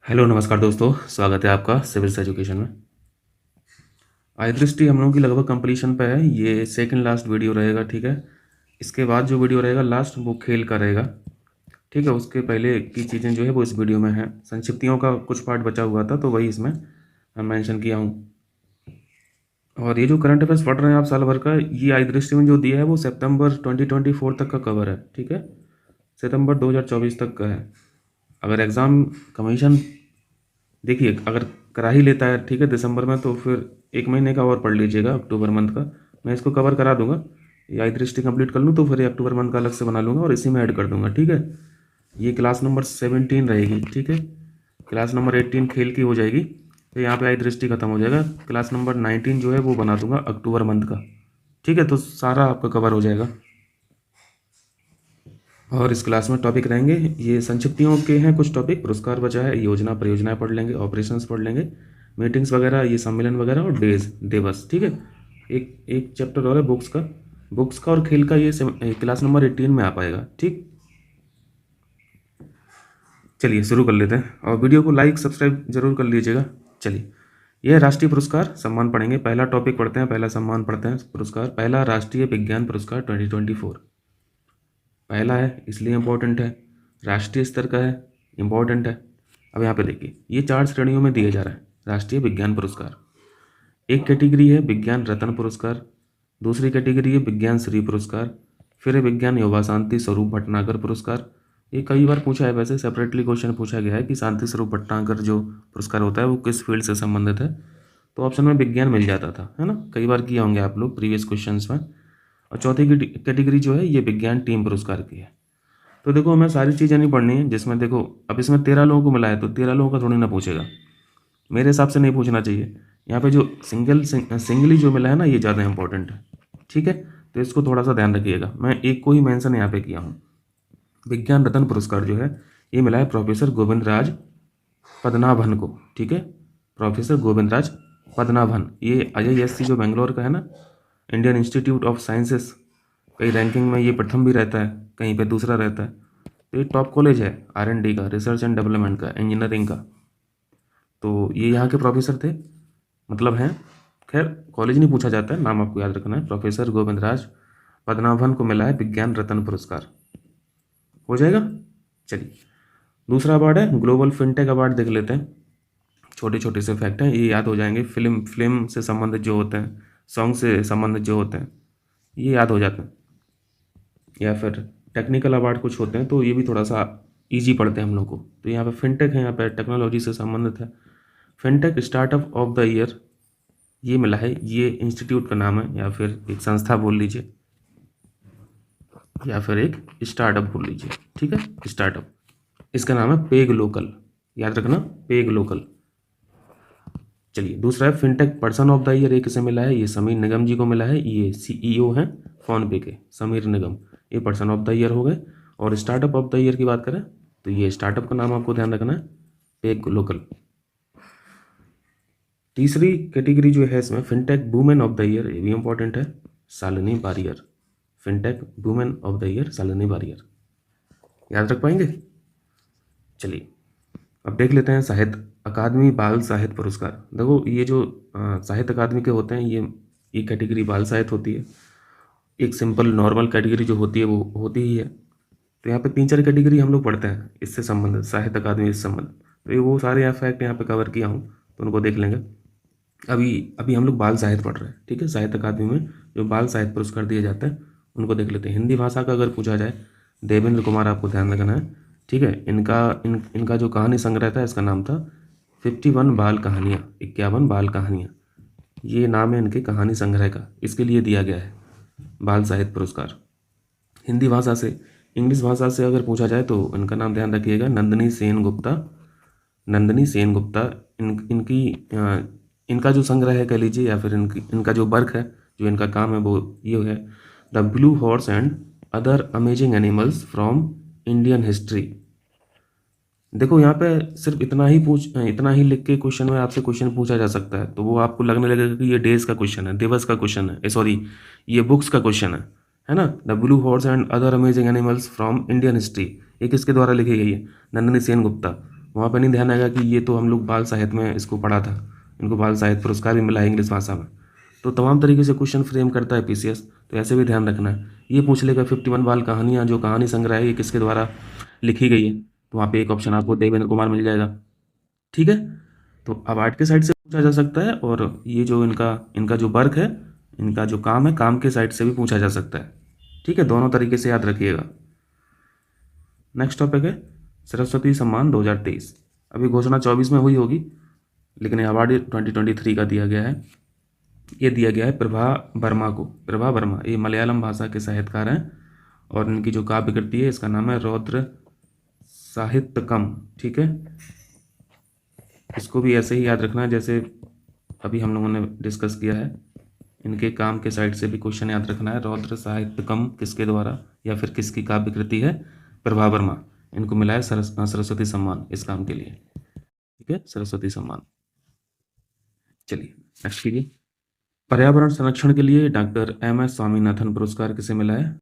Hello नमस्कार दोस्तों, स्वागत है आपका सिविल्स एजुकेशन में। आई दृष्टि हम लोगों की लगभग कंप्लीशन पे है। ये सेकंड लास्ट वीडियो रहेगा, ठीक है। इसके बाद जो वीडियो रहेगा लास्ट, वो खेल का रहेगा, ठीक है। उसके पहले की चीज़ें जो है वो इस वीडियो में है। संक्षिप्तियों का कुछ पार्ट बचा हुआ था तो वही इसमें मेंशन किया हूँ। और ये जो करंट अफेयर्स पढ़ रहे हैं आप साल भर का, ये आई दृष्टि में जो दिया है वो सितंबर 2024 तक का कवर है, ठीक है। सितंबर 2024 तक का है। अगर एग्ज़ाम कमीशन, देखिए, अगर करा ही लेता है, ठीक है, दिसंबर में, तो फिर एक महीने का और पढ़ लीजिएगा, अक्टूबर मंथ का। मैं इसको कवर करा दूंगा। ये आई दृष्टि कंप्लीट कर लूँ तो फिर ये अक्टूबर मंथ का अलग से बना लूँगा और इसी में ऐड कर दूंगा, ठीक है। ये क्लास नंबर 17 रहेगी, ठीक है। क्लास नंबर 18 खेल की हो जाएगी, तो यहाँ पे आई दृष्टि खत्म हो जाएगा। क्लास नंबर 19 जो है वो बना दूंगा अक्टूबर मंथ का, ठीक है। तो सारा आपका कवर हो जाएगा। और इस क्लास में टॉपिक रहेंगे, ये संक्षिप्तियों के हैं कुछ टॉपिक। पुरस्कार बचा है, योजना परियोजनाएं पढ़ लेंगे, ऑपरेशंस पढ़ लेंगे, मीटिंग्स वगैरह, ये सम्मेलन वगैरह, और डेज दिवस, ठीक है। एक एक चैप्टर और है बुक्स का और खेल का। ये क्लास नंबर 18 में आ पाएगा, ठीक। चलिए शुरू कर लेते हैं, और वीडियो को लाइक सब्सक्राइब जरूर कर लीजिएगा। चलिए, यह राष्ट्रीय पुरस्कार सम्मान पढ़ेंगे। पहला टॉपिक पढ़ते हैं, पहला सम्मान पढ़ते हैं। पुरस्कार पहला राष्ट्रीय विज्ञान पुरस्कार 2024 पहला है, इसलिए इम्पोर्टेंट है। राष्ट्रीय स्तर का है, इम्पोर्टेंट है। अब यहाँ पे देखिए, ये 4 श्रेणियों में दिया जा रहा है राष्ट्रीय विज्ञान पुरस्कार। एक कैटेगरी है विज्ञान रत्न पुरस्कार, दूसरी कैटेगरी है विज्ञान श्री पुरस्कार, फिर है विज्ञान युवा शांति स्वरूप भटनागर पुरस्कार। ये कई बार पूछा है, वैसे सेपरेटली क्वेश्चन पूछा गया है कि शांति स्वरूप भटनागर जो पुरस्कार होता है वो किस फील्ड से संबंधित है। तो ऑप्शन में विज्ञान मिल जाता था, है ना। कई बार किए होंगे आप लोग प्रीवियस क्वेश्चन में। और चौथी कैटेगरी जो है ये विज्ञान टीम पुरस्कार की है। तो देखो, हमें सारी चीज़ें नहीं पढ़नी है जिसमें, देखो अब इसमें 13 लोगों को मिला है तो 13 लोगों का थोड़ी ना पूछेगा, मेरे हिसाब से नहीं पूछना चाहिए। यहाँ पे जो सिंगली जो मिला है ना, ये ज़्यादा इंपॉर्टेंट है, ठीक है। तो इसको थोड़ा सा ध्यान रखिएगा। मैं एक को ही मेंशन यहाँ पे किया हूँ। विज्ञान रत्न पुरस्कार जो है ये मिला है प्रोफेसर गोविंद राज पद्मनाभन को, ठीक है। प्रोफेसर गोविंद राज पद्मनाभन, ये IISc जो बेंगलोर का है ना, इंडियन इंस्टीट्यूट ऑफ साइंसेस, कई रैंकिंग में ये प्रथम भी रहता है, कहीं पे दूसरा रहता है। तो ये टॉप कॉलेज है R&D का, रिसर्च एंड डेवलपमेंट का, इंजीनियरिंग का। तो ये यहाँ के प्रोफेसर थे, मतलब हैं। खैर, कॉलेज नहीं पूछा जाता है, नाम आपको याद रखना है। प्रोफेसर गोविंद राज पद्मनाभन को मिला है विज्ञान रत्न पुरस्कार, हो जाएगा। चलिए, दूसरा अवार्ड है ग्लोबल फिनटेक अवार्ड, देख लेते हैं। छोटे छोटे से फैक्ट हैं, ये याद हो जाएंगे। फिल्म से संबंधित जो होते हैं, सॉन्ग से संबंधित जो होते हैं, ये याद हो जाते हैं। या फिर टेक्निकल अवार्ड कुछ होते हैं तो ये भी थोड़ा सा इजी पड़ते हैं हम लोग को। तो यहाँ पे फिनटेक है, यहाँ पे टेक्नोलॉजी से संबंधित है। Fintech startup of the year ये मिला है, ये इंस्टीट्यूट का नाम है, या फिर एक संस्था बोल लीजिए, या फिर एक स्टार्टअप बोल लीजिए, ठीक है। स्टार्टअप, इसका नाम है पेग लोकल, याद रखना, पेग लोकल। चलिए, दूसरा है fintech person of the year, ये किसे मिला है, ये समीर निगम जी को मिला है। ये CEO हैं फोनपे के, समीर निगम, ये पर्सन ऑफ द ईयर हो गए। और स्टार्टअप ऑफ द ईयर की बात करें तो ये स्टार्टअप का नाम आपको ध्यान रखना है, पेग लोकल। तीसरी कैटेगरी जो है इसमें fintech women of the year, ये भी इंपॉर्टेंट है, Shalini Warrier. Fintech women of the year Shalini Warrier, याद रख पाएंगे। चलिए, अब देख लेते हैं साहित्य अकादमी बाल साहित्य पुरस्कार। देखो, ये जो साहित्य अकादमी के होते हैं, ये कैटेगरी बाल साहित्य होती है। एक सिंपल नॉर्मल कैटेगरी जो होती है वो होती ही है। तो यहाँ पे 3-4 कैटेगरी हम लोग पढ़ते हैं इससे संबंधित, साहित्य अकादमी से संबंधित। तो ये वो सारे यहाँ फैक्ट यहाँ पे कवर किया हूँ, तो उनको देख लेंगे। अभी अभी हम लोग बाल साहित्य पढ़ रहे हैं, ठीक है। साहित्य अकादमी में जो बाल साहित्य पुरस्कार दिए जाते हैं उनको देख लेते हैं। हिंदी भाषा का अगर पूछा जाए, देवेंद्र कुमार आपको ध्यान रखना है, ठीक है। इनका जो कहानी संग्रह था, इसका नाम था 51 बाल कहानियाँ, 51 बाल कहानियाँ, ये नाम है इनके कहानी संग्रह का। इसके लिए दिया गया है बाल साहित्य पुरस्कार। हिंदी भाषा से, इंग्लिश भाषा से अगर पूछा जाए तो इनका नाम ध्यान रखिएगा, नंदिनी सेन गुप्ता। नंदिनी सेन गुप्ता, इनका जो संग्रह है कह लीजिए, या फिर इनका जो वर्क है, जो इनका काम है, वो ये है the blue horse and other amazing animals from Indian history. देखो, यहाँ पे सिर्फ इतना ही लिख के क्वेश्चन में आपसे क्वेश्चन पूछा जा सकता है, तो वो आपको लगने लगेगा कि ये डेज का क्वेश्चन है, दिवस का क्वेश्चन है, सॉरी, ये बुक्स का क्वेश्चन है ना। The blue horse and other amazing animals from Indian history, ये किसके द्वारा लिखी गई है, नंदिनी सेन गुप्ता। वहाँ पर नहीं ध्यान आएगा कि ये तो हम लोग बाल साहित्य में इसको पढ़ा था, इनको बाल साहित्य पुरस्कार भी मिला है इंग्लिश भाषा में। तो तमाम तरीके से क्वेश्चन फ्रेम करता है पीसीएस, तो ऐसे भी ध्यान रखना है। ये पूछ लेगा 51 बाल कहानियाँ, जो कहानी संग्रह है ये किसके द्वारा लिखी गई है, तो वहाँ पे एक ऑप्शन आपको देवेंद्र कुमार मिल जाएगा। ठीक है, तो अब आर्ट के साइड से पूछा जा सकता है, और ये जो इनका जो वर्क है, इनका जो काम है, काम के साइड से भी पूछा जा सकता है। ठीक है, दोनों तरीके से याद रखिएगा। नेक्स्ट टॉपिक है सरस्वती सम्मान 2023। अभी घोषणा 24 में हुई होगी, लेकिन अवार्ड 2023 का दिया गया है। ये दिया गया है प्रभा वर्मा को। प्रभा वर्मा ये मलयालम भाषा के साहित्यकार हैं, और इनकी जो काव्य कृति है इसका नाम है रौद्र साहित्यकम। ठीक है, इसको भी ऐसे ही याद रखना है जैसे अभी हम लोगों ने डिस्कस किया है। इनके काम के साइड से भी क्वेश्चन याद रखना है। रौद्र साहित्यकम किसके द्वारा या फिर किसकी काव्य कृति है? प्रभा वर्मा। इनको मिला है सरस्वती सम्मान इस काम के लिए। ठीक है, सरस्वती सम्मान। चलिए नेक्स्ट कीजिए। पर्यावरण संरक्षण के लिए डॉक्टर एम.एस. स्वामीनाथन पुरस्कार किसे मिला है?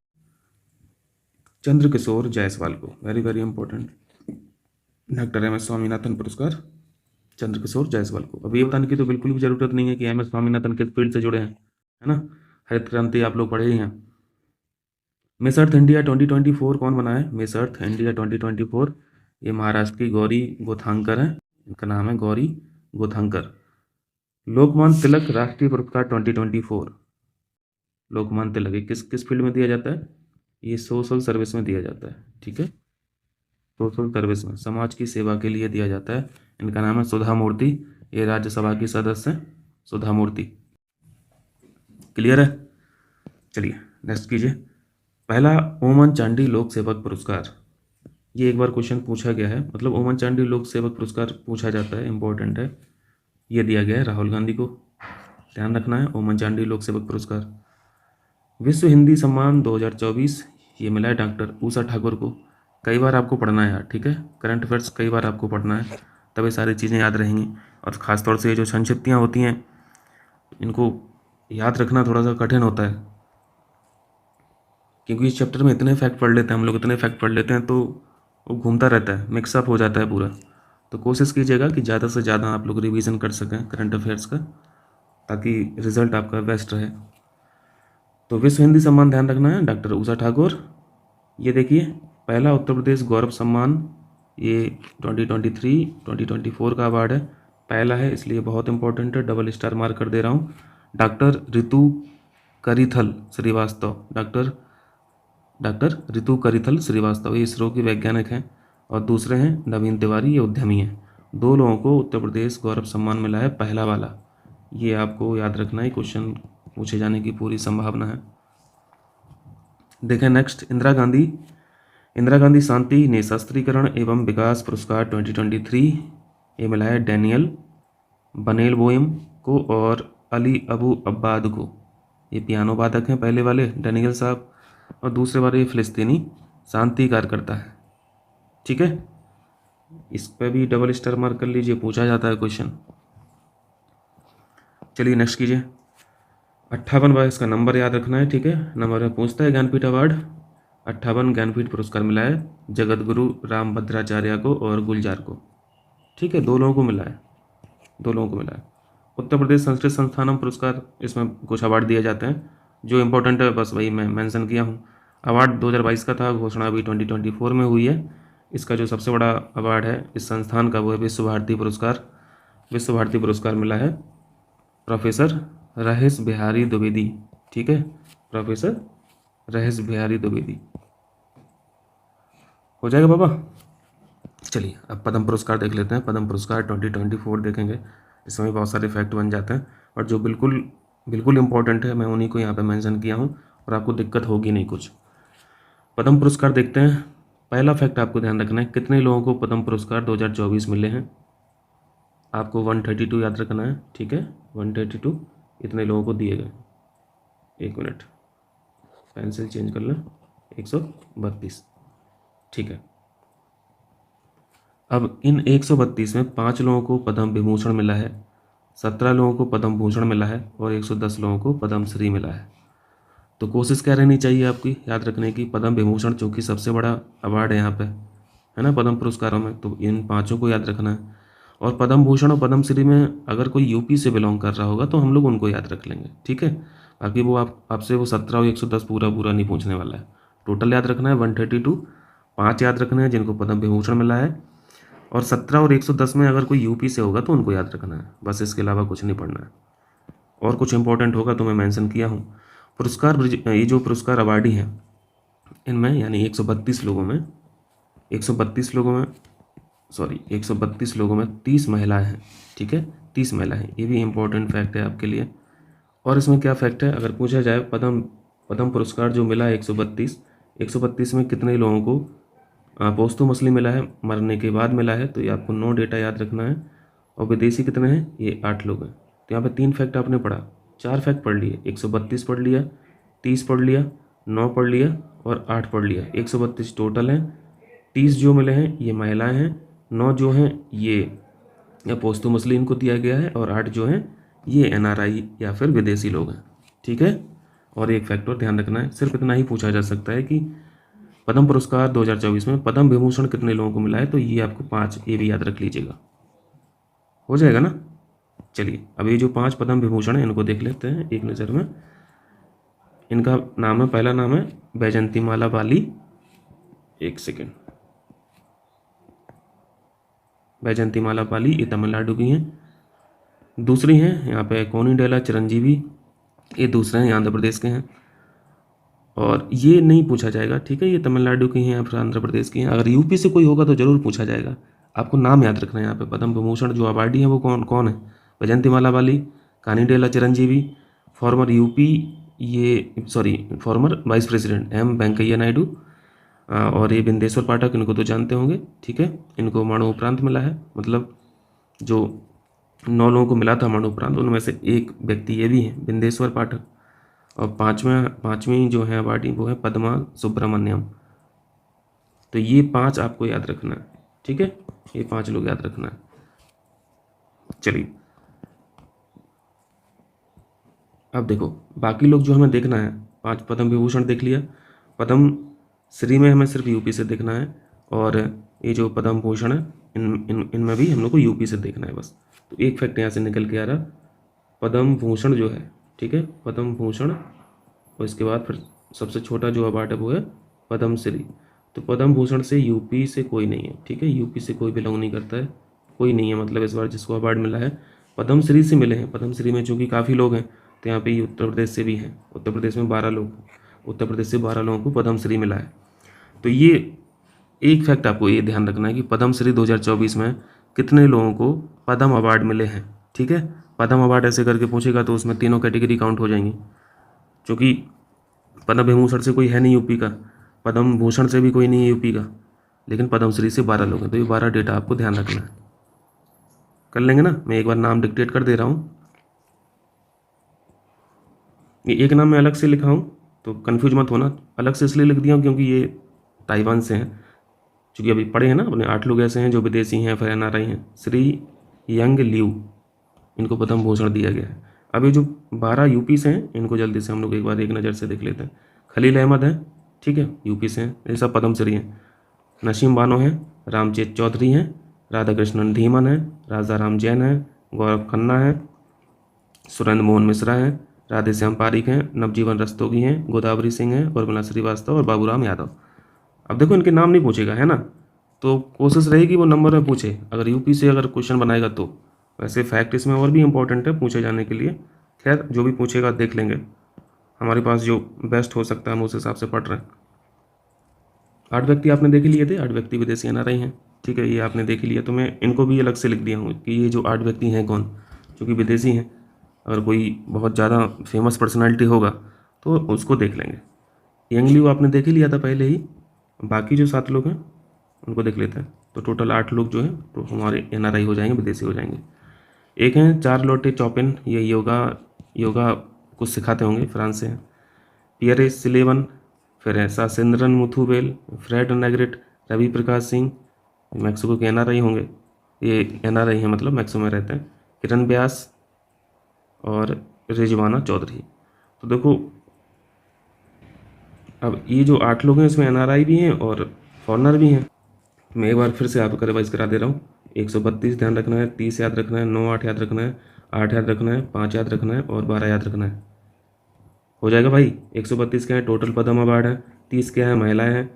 चंद्रकिशोर जायसवाल को। Very very important, doctor M S. Swaminathan पुरस्कार चंद्रकिशोर जायसवाल को। अब ये बताने की तो बिल्कुल भी जरूरत नहीं है कि एम.एस. स्वामीनाथन किस फील्ड से जुड़े हैं, है ना। हरित क्रांति आप लोग पढ़े ही हैं। मिस अर्थ इंडिया 2024 कौन बना है? मिस अर्थ इंडिया 2024 ये महाराष्ट्र की गौरी गोथांकर है, इनका नाम है गौरी गोथांकर। लोकमान्य तिलक राष्ट्रीय पुरस्कार 2024, लोकमान्य तिलक ये किस किस फील्ड में दिया जाता है? ये सोशल सर्विस में दिया जाता है। ठीक है, सोशल सर्विस में, समाज की सेवा के लिए दिया जाता है। इनका नाम है सुधा मूर्ति, ये राज्यसभा की सदस्य हैं सुधा मूर्ति। क्लियर है? चलिए नेक्स्ट कीजिए। पहला ओमन चांडी लोक सेवक पुरस्कार, ये एक बार क्वेश्चन पूछा गया है, मतलब ओमन चांडी लोक सेवक पुरस्कार पूछा जाता है, इंपॉर्टेंट है। ये दिया गया है राहुल गांधी को, ध्यान रखना है। ओमन चांडी लोक सेवक पुरस्कार। विश्व हिंदी सम्मान 2024 ये मिला है डॉक्टर उषा ठाकुर को। कई बार आपको पढ़ना है यार, ठीक है, करंट अफेयर्स कई बार आपको पढ़ना है, तभी सारी चीज़ें याद रहेंगी। और ख़ासतौर से ये जो संक्षिप्तियाँ होती हैं इनको याद रखना थोड़ा सा कठिन होता है, क्योंकि इस चैप्टर में इतने फैक्ट पढ़ लेते हैं हम लोग, इतने फैक्ट पढ़ लेते हैं तो वो घूमता रहता है, मिक्सअप हो जाता है पूरा। तो कोशिश कीजिएगा कि ज़्यादा से ज़्यादा आप लोग रिवीजन कर सकें करंट अफेयर्स का, ताकि रिजल्ट आपका बेस्ट रहे। तो विश्व हिंदी सम्मान ध्यान रखना है डॉक्टर उषा ठाकुर। ये देखिए पहला उत्तर प्रदेश गौरव सम्मान, ये 2023-2024 का अवार्ड है, पहला है इसलिए बहुत इंपॉर्टेंट है, डबल स्टार मार्क कर दे रहा हूँ। डॉक्टर ऋतु करिथल श्रीवास्तव, डॉक्टर ऋतु करिथल श्रीवास्तव ये इसरो के वैज्ञानिक हैं, और दूसरे हैं नवीन तिवारी, ये उद्यमी हैं। दो लोगों को उत्तर प्रदेश गौरव सम्मान मिला है, पहला वाला। ये आपको याद रखना है, क्वेश्चन पूछे जाने की पूरी संभावना है। देखें नेक्स्ट, इंदिरा गांधी शांति निशस्त्रीकरण एवं विकास पुरस्कार 2023 ये मिला है डैनियल बनेलबोइम को और अली अबू अब्बाद को। ये पियानो वादक हैं पहले वाले डैनियल साहब, और दूसरे वाले फिलिस्तीनी शांति कार्यकर्ता है। ठीक है, इस पर भी डबल स्टार मार्क कर लीजिए, पूछा जाता है क्वेश्चन। चलिए नेक्स्ट कीजिए। 58 बार इसका नंबर याद रखना है, ठीक है, नंबर में पूछता है। ज्ञानपीठ अवार्ड 58 ज्ञानपीठ पुरस्कार मिला है जगत गुरु रामभद्राचार्य को और गुलजार को। ठीक है, दो लोगों को मिला है, दो लोगों को मिला है। उत्तर प्रदेश संस्कृत संस्थानम पुरस्कार, इसमें कुछ अवार्ड दिए जाते हैं, जो इंपॉर्टेंट है बस वही मैं मेंशन किया हूँ। अवार्ड 2022 का था, घोषणा अभी 2024 में हुई है। इसका जो सबसे बड़ा अवार्ड है इस संस्थान का वो है विश्व भारती पुरस्कार। विश्व भारती पुरस्कार मिला है प्रोफेसर रहेश बिहारी द्विवेदी। ठीक है, प्रोफेसर रहेश बिहारी द्विवेदी। हो जाएगा बाबा। चलिए अब पद्म पुरस्कार देख लेते हैं। पद्म पुरस्कार 2024 देखेंगे, इसमें बहुत सारे फैक्ट बन जाते हैं, और जो बिल्कुल बिल्कुल इंपॉर्टेंट है मैं उन्हीं को यहाँ पे मेंशन किया हूँ, और आपको दिक्कत होगी नहीं कुछ। पद्म पुरस्कार देखते हैं। पहला फैक्ट आपको ध्यान रखना है, कितने लोगों को पद्म पुरस्कार 2024 मिले हैं? आपको 132 याद रखना है, ठीक है, 132 इतने लोगों को दिए गए। एक मिनट, पेंसिल चेंज कर लें, 132। ठीक है, अब इन 132 में 5 लोगों को पद्म विभूषण मिला है, 17 लोगों को पद्म भूषण मिला है, और 110 लोगों को पद्म श्री मिला है। तो कोशिश क्या रहनी चाहिए आपकी याद रखने की? पद्म विभूषण चूँकि सबसे बड़ा अवार्ड है यहाँ पे, है ना पद्म पुरस्कारों में, तो इन 5 को याद रखना है। और पद्म भूषण और पद्म श्री में अगर कोई यूपी से बिलोंग कर रहा होगा तो हम लोग उनको याद रख लेंगे, ठीक है। बाकी वो आपसे वो 17 और 110 पूरा पूरा नहीं पूछने वाला है। टोटल याद रखना है 132, 5 याद रखने हैं जिनको पद्म विभूषण मिला है, और 17 और 110 में अगर कोई यूपी से होगा तो उनको याद रखना है, बस इसके अलावा कुछ नहीं पढ़ना है। और कुछ इंपॉर्टेंट होगा तो मैं मेंशन किया हूँ। ये जो पुरस्कार अवार्डी हैं इनमें यानी 132 लोगों में 30 महिलाएं हैं, ठीक है, 30 महिलाएं हैं। ये भी इम्पोर्टेंट फैक्ट है आपके लिए। और इसमें क्या फैक्ट है, अगर पूछा जाए पद्म पुरस्कार जो मिला है 132 में कितने लोगों को पोस्टुमसली मिला है, मरने के बाद मिला है, तो ये आपको 9 डेटा याद रखना है। और विदेशी कितने हैं, ये 8 लोग हैं। तो यहाँ पे 3 फैक्ट आपने पढ़ा, 4 फैक्ट पढ़ लिए, 132 पढ़ लिया, 30 पढ़ लिया, 9 पढ़ लिया और 8 पढ़ लिया। 132 टोटल हैं, 30 जो मिले हैं ये महिलाएं हैं, 9 जो हैं ये पोस्टुमसली इनको दिया गया है, और 8 जो हैं ये NRI या फिर विदेशी लोग हैं, ठीक है। और एक फैक्टर ध्यान रखना है, सिर्फ इतना ही पूछा जा सकता है कि पद्म पुरस्कार 2024 में पद्म विभूषण कितने लोगों को मिला है, तो ये आपको 5 ये भी याद रख लीजिएगा, हो जाएगा ना। चलिए अब ये जो 5 पद्म विभूषण हैं इनको देख लेते हैं एक नज़र में। इनका नाम है, पहला नाम है बैजंतीमाला बाली, एक सेकेंड, बैजंतीमाला बाली, ये तमिलनाडु की हैं। दूसरी हैं यहाँ पे कोनिडेला चिरंजीवी, ये दूसरे हैं, आंध्र प्रदेश के हैं। और ये नहीं पूछा जाएगा, ठीक है, ये तमिलनाडु की हैं या फिर आंध्र प्रदेश की हैं। अगर यूपी से कोई होगा तो ज़रूर पूछा जाएगा, आपको नाम याद रखना है। यहाँ पे पद्म विभूषण जो अवार्डी हैं वो कौन कौन है, Vyjayanthimala Bali, Konidela Chiranjeevi, former former vice president M Venkaiah Naidu, और ये बिंदेश्वर पाठक, इनको तो जानते होंगे, ठीक है। इनको मरणोपरांत मिला है, मतलब जो 9 लोगों को मिला था मरणोपरांत उनमें से एक व्यक्ति ये भी हैं, बिंदेश्वर पाठक। और पाँचवीं जो है अवार्डी वो है पद्मा सुब्रमण्यम। तो ये 5 आपको याद रखना है, ठीक है, ये 5 लोग याद रखना है। चलिए अब देखो बाकी लोग जो हमें देखना है, 5 पद्म विभूषण देख लिया, पद्म श्री में हमें सिर्फ यूपी से देखना है, और ये जो पद्म भूषण है इनमें भी हम लोग को यूपी से देखना है बस। तो एक फैक्ट यहाँ से निकल के आ रहा, पद्म भूषण जो है, ठीक है, पद्म भूषण, और इसके बाद फिर सबसे छोटा जो अवार्ड है वो है पद्म श्री। तो पद्म भूषण से यूपी से कोई नहीं है, ठीक है, यूपी से कोई बिलोंग नहीं करता है, कोई नहीं है, मतलब इस बार जिसको अवार्ड मिला है पद्म श्री से मिले हैं। पद्म श्री में चूँकि काफ़ी लोग हैं तो यहाँ पे उत्तर प्रदेश से भी हैं, उत्तर प्रदेश में 12 लोग, उत्तर प्रदेश से 12 लोगों को पद्म श्री मिला है। तो ये एक फैक्ट आपको ये ध्यान रखना है कि पद्म श्री 2024 में कितने लोगों को पद्म अवार्ड मिले हैं, ठीक है। पद्म अवार्ड ऐसे करके पूछेगा तो उसमें तीनों कैटेगरी काउंट हो जाएंगी, क्योंकि पद्म विभूषण से कोई है नहीं यूपी का, पद्म भूषण से भी कोई नहीं है यूपी का, लेकिन पद्म श्री से 12 लोग हैं। तो ये 12 डेटा आपको ध्यान रखना है, कर लेंगे ना। मैं एक बार नाम डिक्टेट कर दे रहा हूँ, ये एक नाम मैं अलग से लिखा हूँ तो कन्फ्यूज मत होना, अलग से इसलिए लिख दिया हूँ क्योंकि ये ताइवान से हैं, चूँकि अभी पढ़े हैं ना अपने 8 लोग ऐसे हैं जो विदेशी हैं फिर NRI हैं। श्री यंग लियू, इनको पद्म भूषण दिया गया है। अब ये जो 12 यूपी से हैं इनको जल्दी से हम लोग एक बार एक नज़र से देख लेते हैं। खलील अहमद हैं, ठीक है, यूपी से हैं, ये सब पद्म श्री हैं। नसीम बानो हैं, रामचेत चौधरी हैं, राधा कृष्णन धीमन हैं, राजा राम जैन हैं, गौरव खन्ना हैं, सुरेंद्र मोहन मिश्रा हैं, राधे श्याम पारिक हैं, नवजीवन रस्तोगी हैं, गोदावरी सिंह हैं, उर्मिला श्रीवास्तव और बाबूराम यादव। अब देखो इनके नाम नहीं पूछेगा, है ना, तो कोशिश रहेगी वो नंबर में पूछे अगर यूपी से अगर क्वेश्चन बनाएगा तो। वैसे फैक्ट इसमें और भी इंपॉर्टेंट है पूछे जाने के लिए, खैर जो भी पूछेगा देख लेंगे, हमारे पास जो बेस्ट हो सकता है हम उस हिसाब से पढ़ रहे हैं। 8 व्यक्ति आपने देख लिए थे, 8 व्यक्ति विदेशी NRI हैं, ठीक है, ये आपने देख लिया। तो मैं इनको भी अलग से लिख दिया हूँ कि ये जो 8 व्यक्ति हैं कौन, क्योंकि विदेशी हैं, अगर कोई बहुत ज़्यादा फेमस पर्सनालिटी होगा तो उसको देख लेंगे। यंग लियू आपने देख ही लिया था पहले ही, बाकी जो 7 लोग हैं उनको देख लेते हैं। तो टोटल 8 लोग जो हैं तो हमारे NRI हो जाएंगे, विदेशी हो जाएंगे। एक हैं चार्लोटे चॉपिन, ये योगा कुछ सिखाते होंगे, फ्रांस से हैं। पियरे सिलेवन, फिर ऐसा सिंद्रन मुथुबेल, फ्रेड नेग्रेट, रवि प्रकाश सिंह, मैक्सिको के NRI होंगे, ये NRI हैं मतलब मैक्सिको में रहते हैं। किरण व्यास और रिजवाना चौधरी। तो देखो अब ये जो 8 लोग हैं इसमें NRI भी हैं और फॉरेनर भी हैं, मैं एक बार फिर से आपको रिवाइज करा दे रहा हूँ। 132 ध्यान रखना है, 30 याद रखना है, 9 8 याद रखना है, 8 याद रखना है, 5 याद रखना है और 12 याद रखना है। हो जाएगा भाई। 132 क्या है? टोटल पदम अवार्ड है। 30 क्या है? महिलाएं हैं।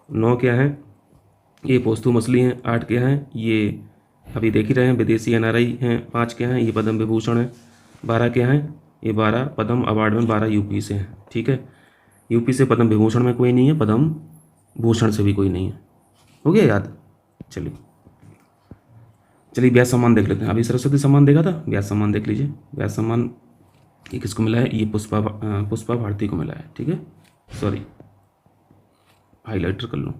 9 क्या है? ये पोस्तु मछली हैं। 8 क्या है? ये अभी देख ही रहे हैं विदेशी NRI हैं। 5 क्या है? ये पद्म विभूषण है। 12 क्या है? ये 12 पद्म अवार्ड में 12 यूपी से हैं। ठीक है, यूपी से पद्म विभूषण में कोई नहीं है, पद्म भूषण से भी कोई नहीं है। हो गया याद? चलिए चलिए व्यास सम्मान देख लेते हैं। अभी सरस्वती सम्मान देखा था, व्यास सम्मान देख लीजिए। व्यास सम्मान ये किसको मिला है? ये पुष्पा भारती को मिला है। ठीक है, सॉरी हाईलाइटर कर लूँ।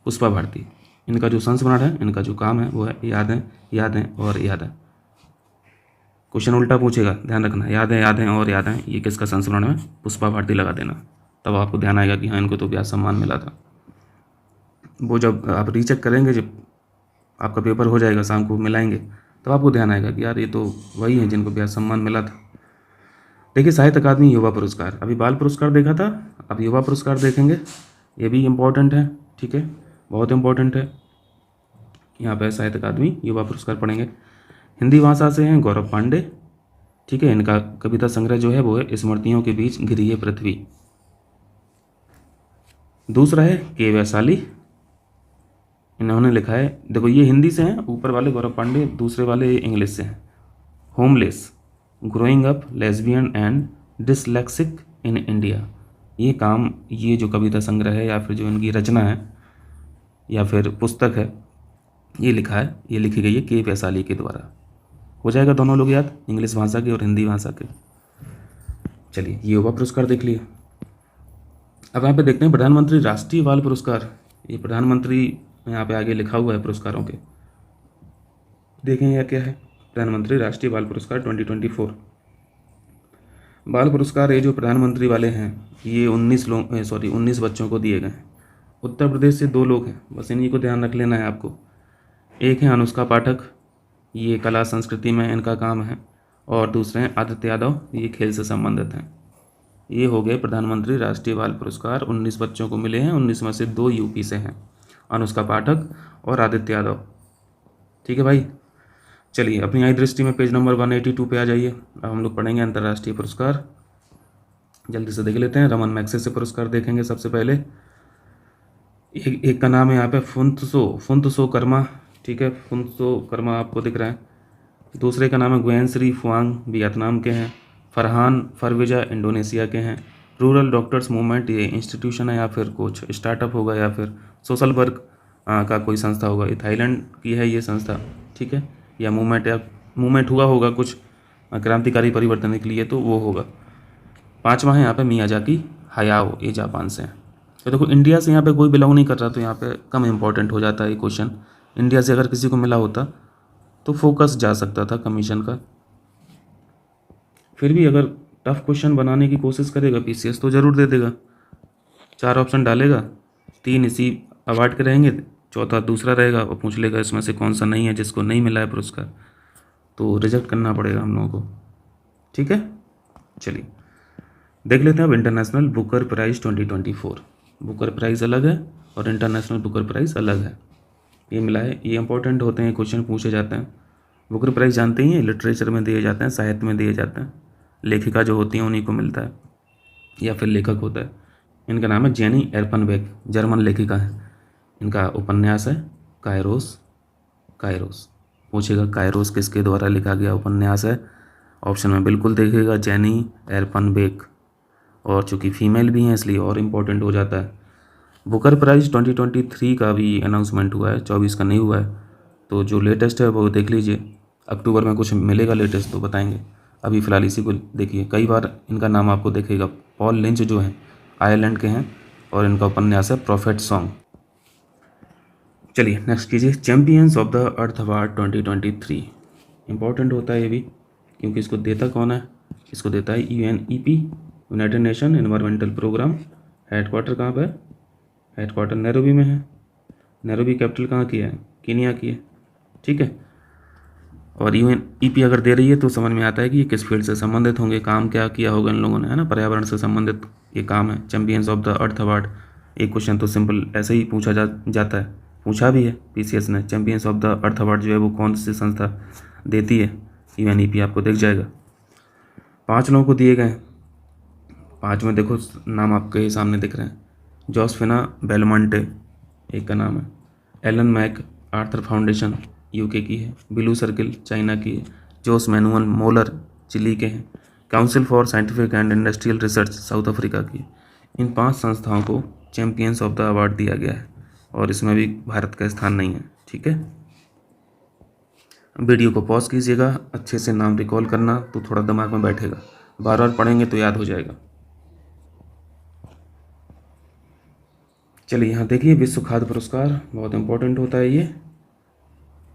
पुष्पा भारती, इनका जो संस्मरण है, इनका जो काम है वो है याद है, याद है और याद है। क्वेश्चन उल्टा पूछेगा, ध्यान रखना। याद है और याद है, ये किसका संस्मरण है? पुष्पा भारती लगा देना, तब आपको ध्यान आएगा कि हाँ इनको तो व्यास सम्मान मिला था। वो जब आप रीचेक करेंगे, जब आपका पेपर हो जाएगा, शाम को मिलाएंगे, तब आपको ध्यान आएगा कि यार ये तो वही हैं जिनको व्यास सम्मान मिला था। देखिए साहित्य अकादमी युवा पुरस्कार, अभी बाल पुरस्कार देखा था, अब युवा पुरस्कार देखेंगे। ये भी इम्पोर्टेंट है, ठीक है, बहुत इम्पोर्टेंट है। यहाँ पे साहित्य अकादमी युवा पुरस्कार पढ़ेंगे। हिंदी भाषा से हैं गौरव पांडे। ठीक है, इनका कविता संग्रह जो है वो है स्मृतियों के बीच घिरी है पृथ्वी। दूसरा है के वैशाली, इन्होंने लिखा है, देखो ये हिंदी से हैं ऊपर वाले गौरव पांडे, दूसरे वाले इंग्लिश से हैं। Homeless, growing up lesbian and dyslexic in India. ये काम, ये जो कविता संग्रह है या फिर जो इनकी रचना है या फिर पुस्तक है, ये लिखा है, ये लिखी गई है के वैशाली के द्वारा। हो जाएगा दोनों लोग याद, इंग्लिश भाषा के और हिंदी भाषा के। चलिए ये युवा पुरस्कार देख लिए। अब यहाँ पे देखते हैं प्रधानमंत्री राष्ट्रीय बाल पुरस्कार। ये प्रधानमंत्री यहाँ पे आगे लिखा हुआ है पुरस्कारों के, देखें यह क्या है। प्रधानमंत्री राष्ट्रीय बाल पुरस्कार 2024। बाल पुरस्कार ये जो प्रधानमंत्री वाले हैं, ये 19 बच्चों को दिए गए हैं। उत्तर प्रदेश से 2 लोग हैं, बस इन्हीं को ध्यान रख लेना है आपको। एक है अनुष्का पाठक, ये कला संस्कृति में इनका काम है, और दूसरे हैं आदित्य यादव, ये खेल से संबंधित हैं। ये हो गए प्रधानमंत्री राष्ट्रीय बाल पुरस्कार। 19 बच्चों को मिले हैं, 19 में से 2 यूपी से हैं, अनुष्का पाठक और आदित्य यादव। ठीक है भाई, चलिए अपनी आई दृष्टि में पेज नंबर 182 पे आ जाइए। अब हम लोग पढ़ेंगे अंतर्राष्ट्रीय पुरस्कार, जल्दी से देख लेते हैं। रमन मैग्सेसे पुरस्कार देखेंगे सबसे पहले। एक का नाम है यहाँ पे फुंतसो कर्मा। ठीक है, फुंतसो कर्मा आपको दिख रहा है। दूसरे का नाम है गुएन श्री फुआंग, वियतनाम के हैं। फरहान फरविजा इंडोनेशिया के हैं। रूरल डॉक्टर्स मूवमेंट, ये इंस्टीट्यूशन है या फिर कुछ स्टार्टअप होगा या फिर सोशल वर्क का कोई संस्था होगा, ये थाईलैंड की है ये संस्था। ठीक है, या मूवमेंट हुआ होगा कुछ क्रांतिकारी परिवर्तन के लिए, तो वो होगा। 5वां है यहाँ पे मियाजाकी हयाओ, ये जापान से हैं। तो देखो इंडिया से यहाँ पे कोई बिलोंग नहीं कर रहा, तो यहाँ पे कम इम्पोर्टेंट हो जाता है ये क्वेश्चन। इंडिया से अगर किसी को मिला होता तो फोकस जा सकता था कमीशन का। फिर भी अगर टफ क्वेश्चन बनाने की कोशिश करेगा PCS तो ज़रूर दे देगा। 4 ऑप्शन डालेगा, 3 इसी अवार्ड के रहेंगे, चौथा दूसरा रहेगा, और पूछ लेगा इसमें से कौन सा नहीं है जिसको नहीं मिला है पुरस्कार, तो रिजेक्ट करना पड़ेगा हम लोगों को। ठीक है, चलिए देख लेते हैं अब international Booker prize 2024। Booker prize अलग है और इंटरनेशनल बुकर प्राइज़ अलग है, ये मिला है। ये इंपॉर्टेंट होते हैं, क्वेश्चन पूछे जाते हैं। बुकर प्राइज़ जानते ही हैं, लिटरेचर में दिए जाते हैं, साहित्य में दिए जाते हैं। लेखिका जो होती हैं उन्हीं को मिलता है, या फिर लेखक होता है। इनका नाम है जेनी एरपनबेक, जर्मन लेखिका है। इनका उपन्यास है कायरोस। कायरोस पूछेगा कायरोस किसके द्वारा लिखा गया उपन्यास है, ऑप्शन में बिल्कुल देखिएगा जेनी एरपनबेक, और चूँकि फीमेल भी हैं इसलिए और इम्पोर्टेंट हो जाता है। बुकर प्राइज़ 2023 का भी अनाउंसमेंट हुआ है, 24 का नहीं हुआ है, तो जो लेटेस्ट है वो देख लीजिए। अक्टूबर में कुछ मिलेगा लेटेस्ट तो बताएंगे, अभी फ़िलहाल इसी को देखिए। कई बार इनका नाम आपको देखेगा। पॉल लिंच जो हैं आयरलैंड के हैं, और इनका उपन्यास है प्रॉफिट सॉन्ग। चलिए नेक्स्ट कीजिए, champions of the earth award 2023। Important होता है ये भी, क्योंकि इसको देता कौन है? इसको देता है UNEP, United Nation environmental programme. Headquarter कहाँ पर है? हेडक्वार्टर नैरोबी में है। नैरोबी कैपिटल कहाँ की है? कीनिया की है। ठीक है, और UNEP अगर दे रही है तो समझ में आता है कि ये किस फील्ड से संबंधित होंगे, काम क्या किया होगा इन लोगों ने, है ना। पर्यावरण से संबंधित ये काम है। Champions of the earth award, एक क्वेश्चन तो सिंपल ऐसे ही पूछा जाता है, पूछा भी है पीसीएस ने, champions of the earth award जो है वो कौन सी संस्था देती है, यूएनईपी, आपको दिख जाएगा। 5 लोगों को दिए गए हैं, 5 में देखो नाम आपके सामने दिख रहे हैं। जोसेफिना बेलमोंटे एक का नाम है, Ellen MacArthur foundation UK की है, ब्लू सर्किल चाइना की है, जोस मैनुअल मोलर चिली के हैं, council for scientific and industrial research south Africa की है। इन 5 संस्थाओं को चैंपियंस ऑफ द अवार्ड दिया गया है और इसमें भी भारत का स्थान नहीं है। ठीक है, वीडियो को पॉज कीजिएगा, अच्छे से नाम रिकॉल करना तो थोड़ा दिमाग में बैठेगा, बार बार पढ़ेंगे तो याद हो जाएगा। चलिए यहाँ देखिए, विश्व खाद्य पुरस्कार बहुत इंपॉर्टेंट होता है। ये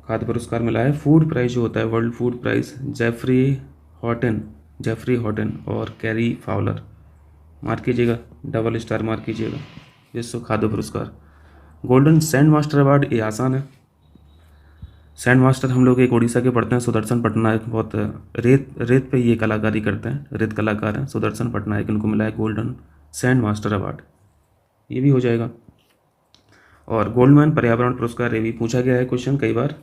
खाद्य पुरस्कार मिला है, फूड प्राइज जो होता है world food prize, Geoffrey Hawtin और कैरी फाउलर, मार्क कीजिएगा, डबल स्टार मार्क कीजिएगा। विश्व खाद्य पुरस्कार। गोल्डन सैंड मास्टर अवार्ड, ये आसान है। सैंड मास्टर हम लोग एक उड़ीसा के पढ़ते हैं, सुदर्शन पटनायक, बहुत रेत पे ये कलाकारी करते हैं, रेत कलाकार हैं सुदर्शन पटनायक, इनको मिला है गोल्डन सैंड मास्टर अवार्ड, ये भी हो जाएगा। और गोल्डमैन पर्यावरण पुरस्कार, ये भी पूछा गया है क्वेश्चन कई बार,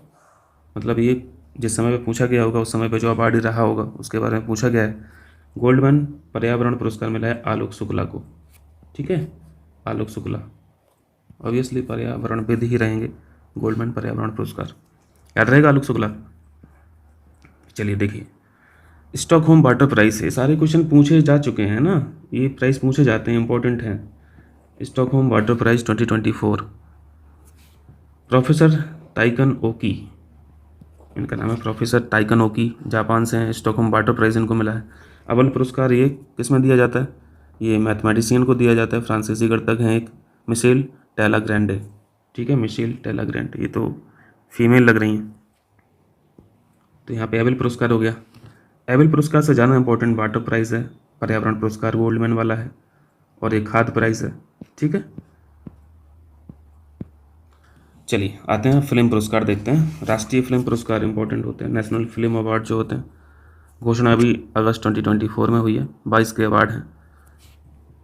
मतलब ये जिस समय पे पूछा गया होगा उस समय पे जो अवार्ड रहा होगा उसके बारे में पूछा गया है। गोल्डमैन पर्यावरण पुरस्कार मिला है आलोक शुक्ला को। ठीक है, आलोक शुक्ला ऑब्वियसली पर्यावरणविद ही रहेंगे। गोल्डमैन पर्यावरण पुरस्कार याद रहेगा, आलोक शुक्ला। चलिए देखिए, स्टॉकहोम वाटर प्राइज, ये सारे क्वेश्चन पूछे जा चुके हैं ना, ये प्राइस पूछे जाते हैं, इंपॉर्टेंट हैं। स्टॉकहोम वाटर प्राइज 2024, प्रोफेसर ताइकन ओकी, इनका नाम है प्रोफेसर ताइकन ओकी, जापान से हैं। स्टॉकहोम वाटर प्राइज इनको मिला है। अव्वल पुरस्कार ये किस में दिया जाता है, ये मैथमेटिशियन को दिया जाता है, फ्रांसीसी गणितज्ञ हैं एक, मिशेल टेलाग्रैंडे। ठीक है, मिशेल टेलाग्रैंडे, ये तो फीमेल लग रही हैं। तो यहाँ पे एबल पुरस्कार हो गया। एबल पुरस्कार से ज़्यादा इंपॉर्टेंट वाटर प्राइज है, पर्यावरण पुरस्कार गोल्डमैन वाला है, और एक खाद्य प्राइज है। ठीक है, चलिए आते हैं फिल्म पुरस्कार देखते हैं। राष्ट्रीय फिल्म पुरस्कार इंपॉर्टेंट होते हैं, नेशनल फिल्म अवार्ड जो होते हैं, घोषणा अभी अगस्त 2024 में हुई है, 22 के अवार्ड हैं।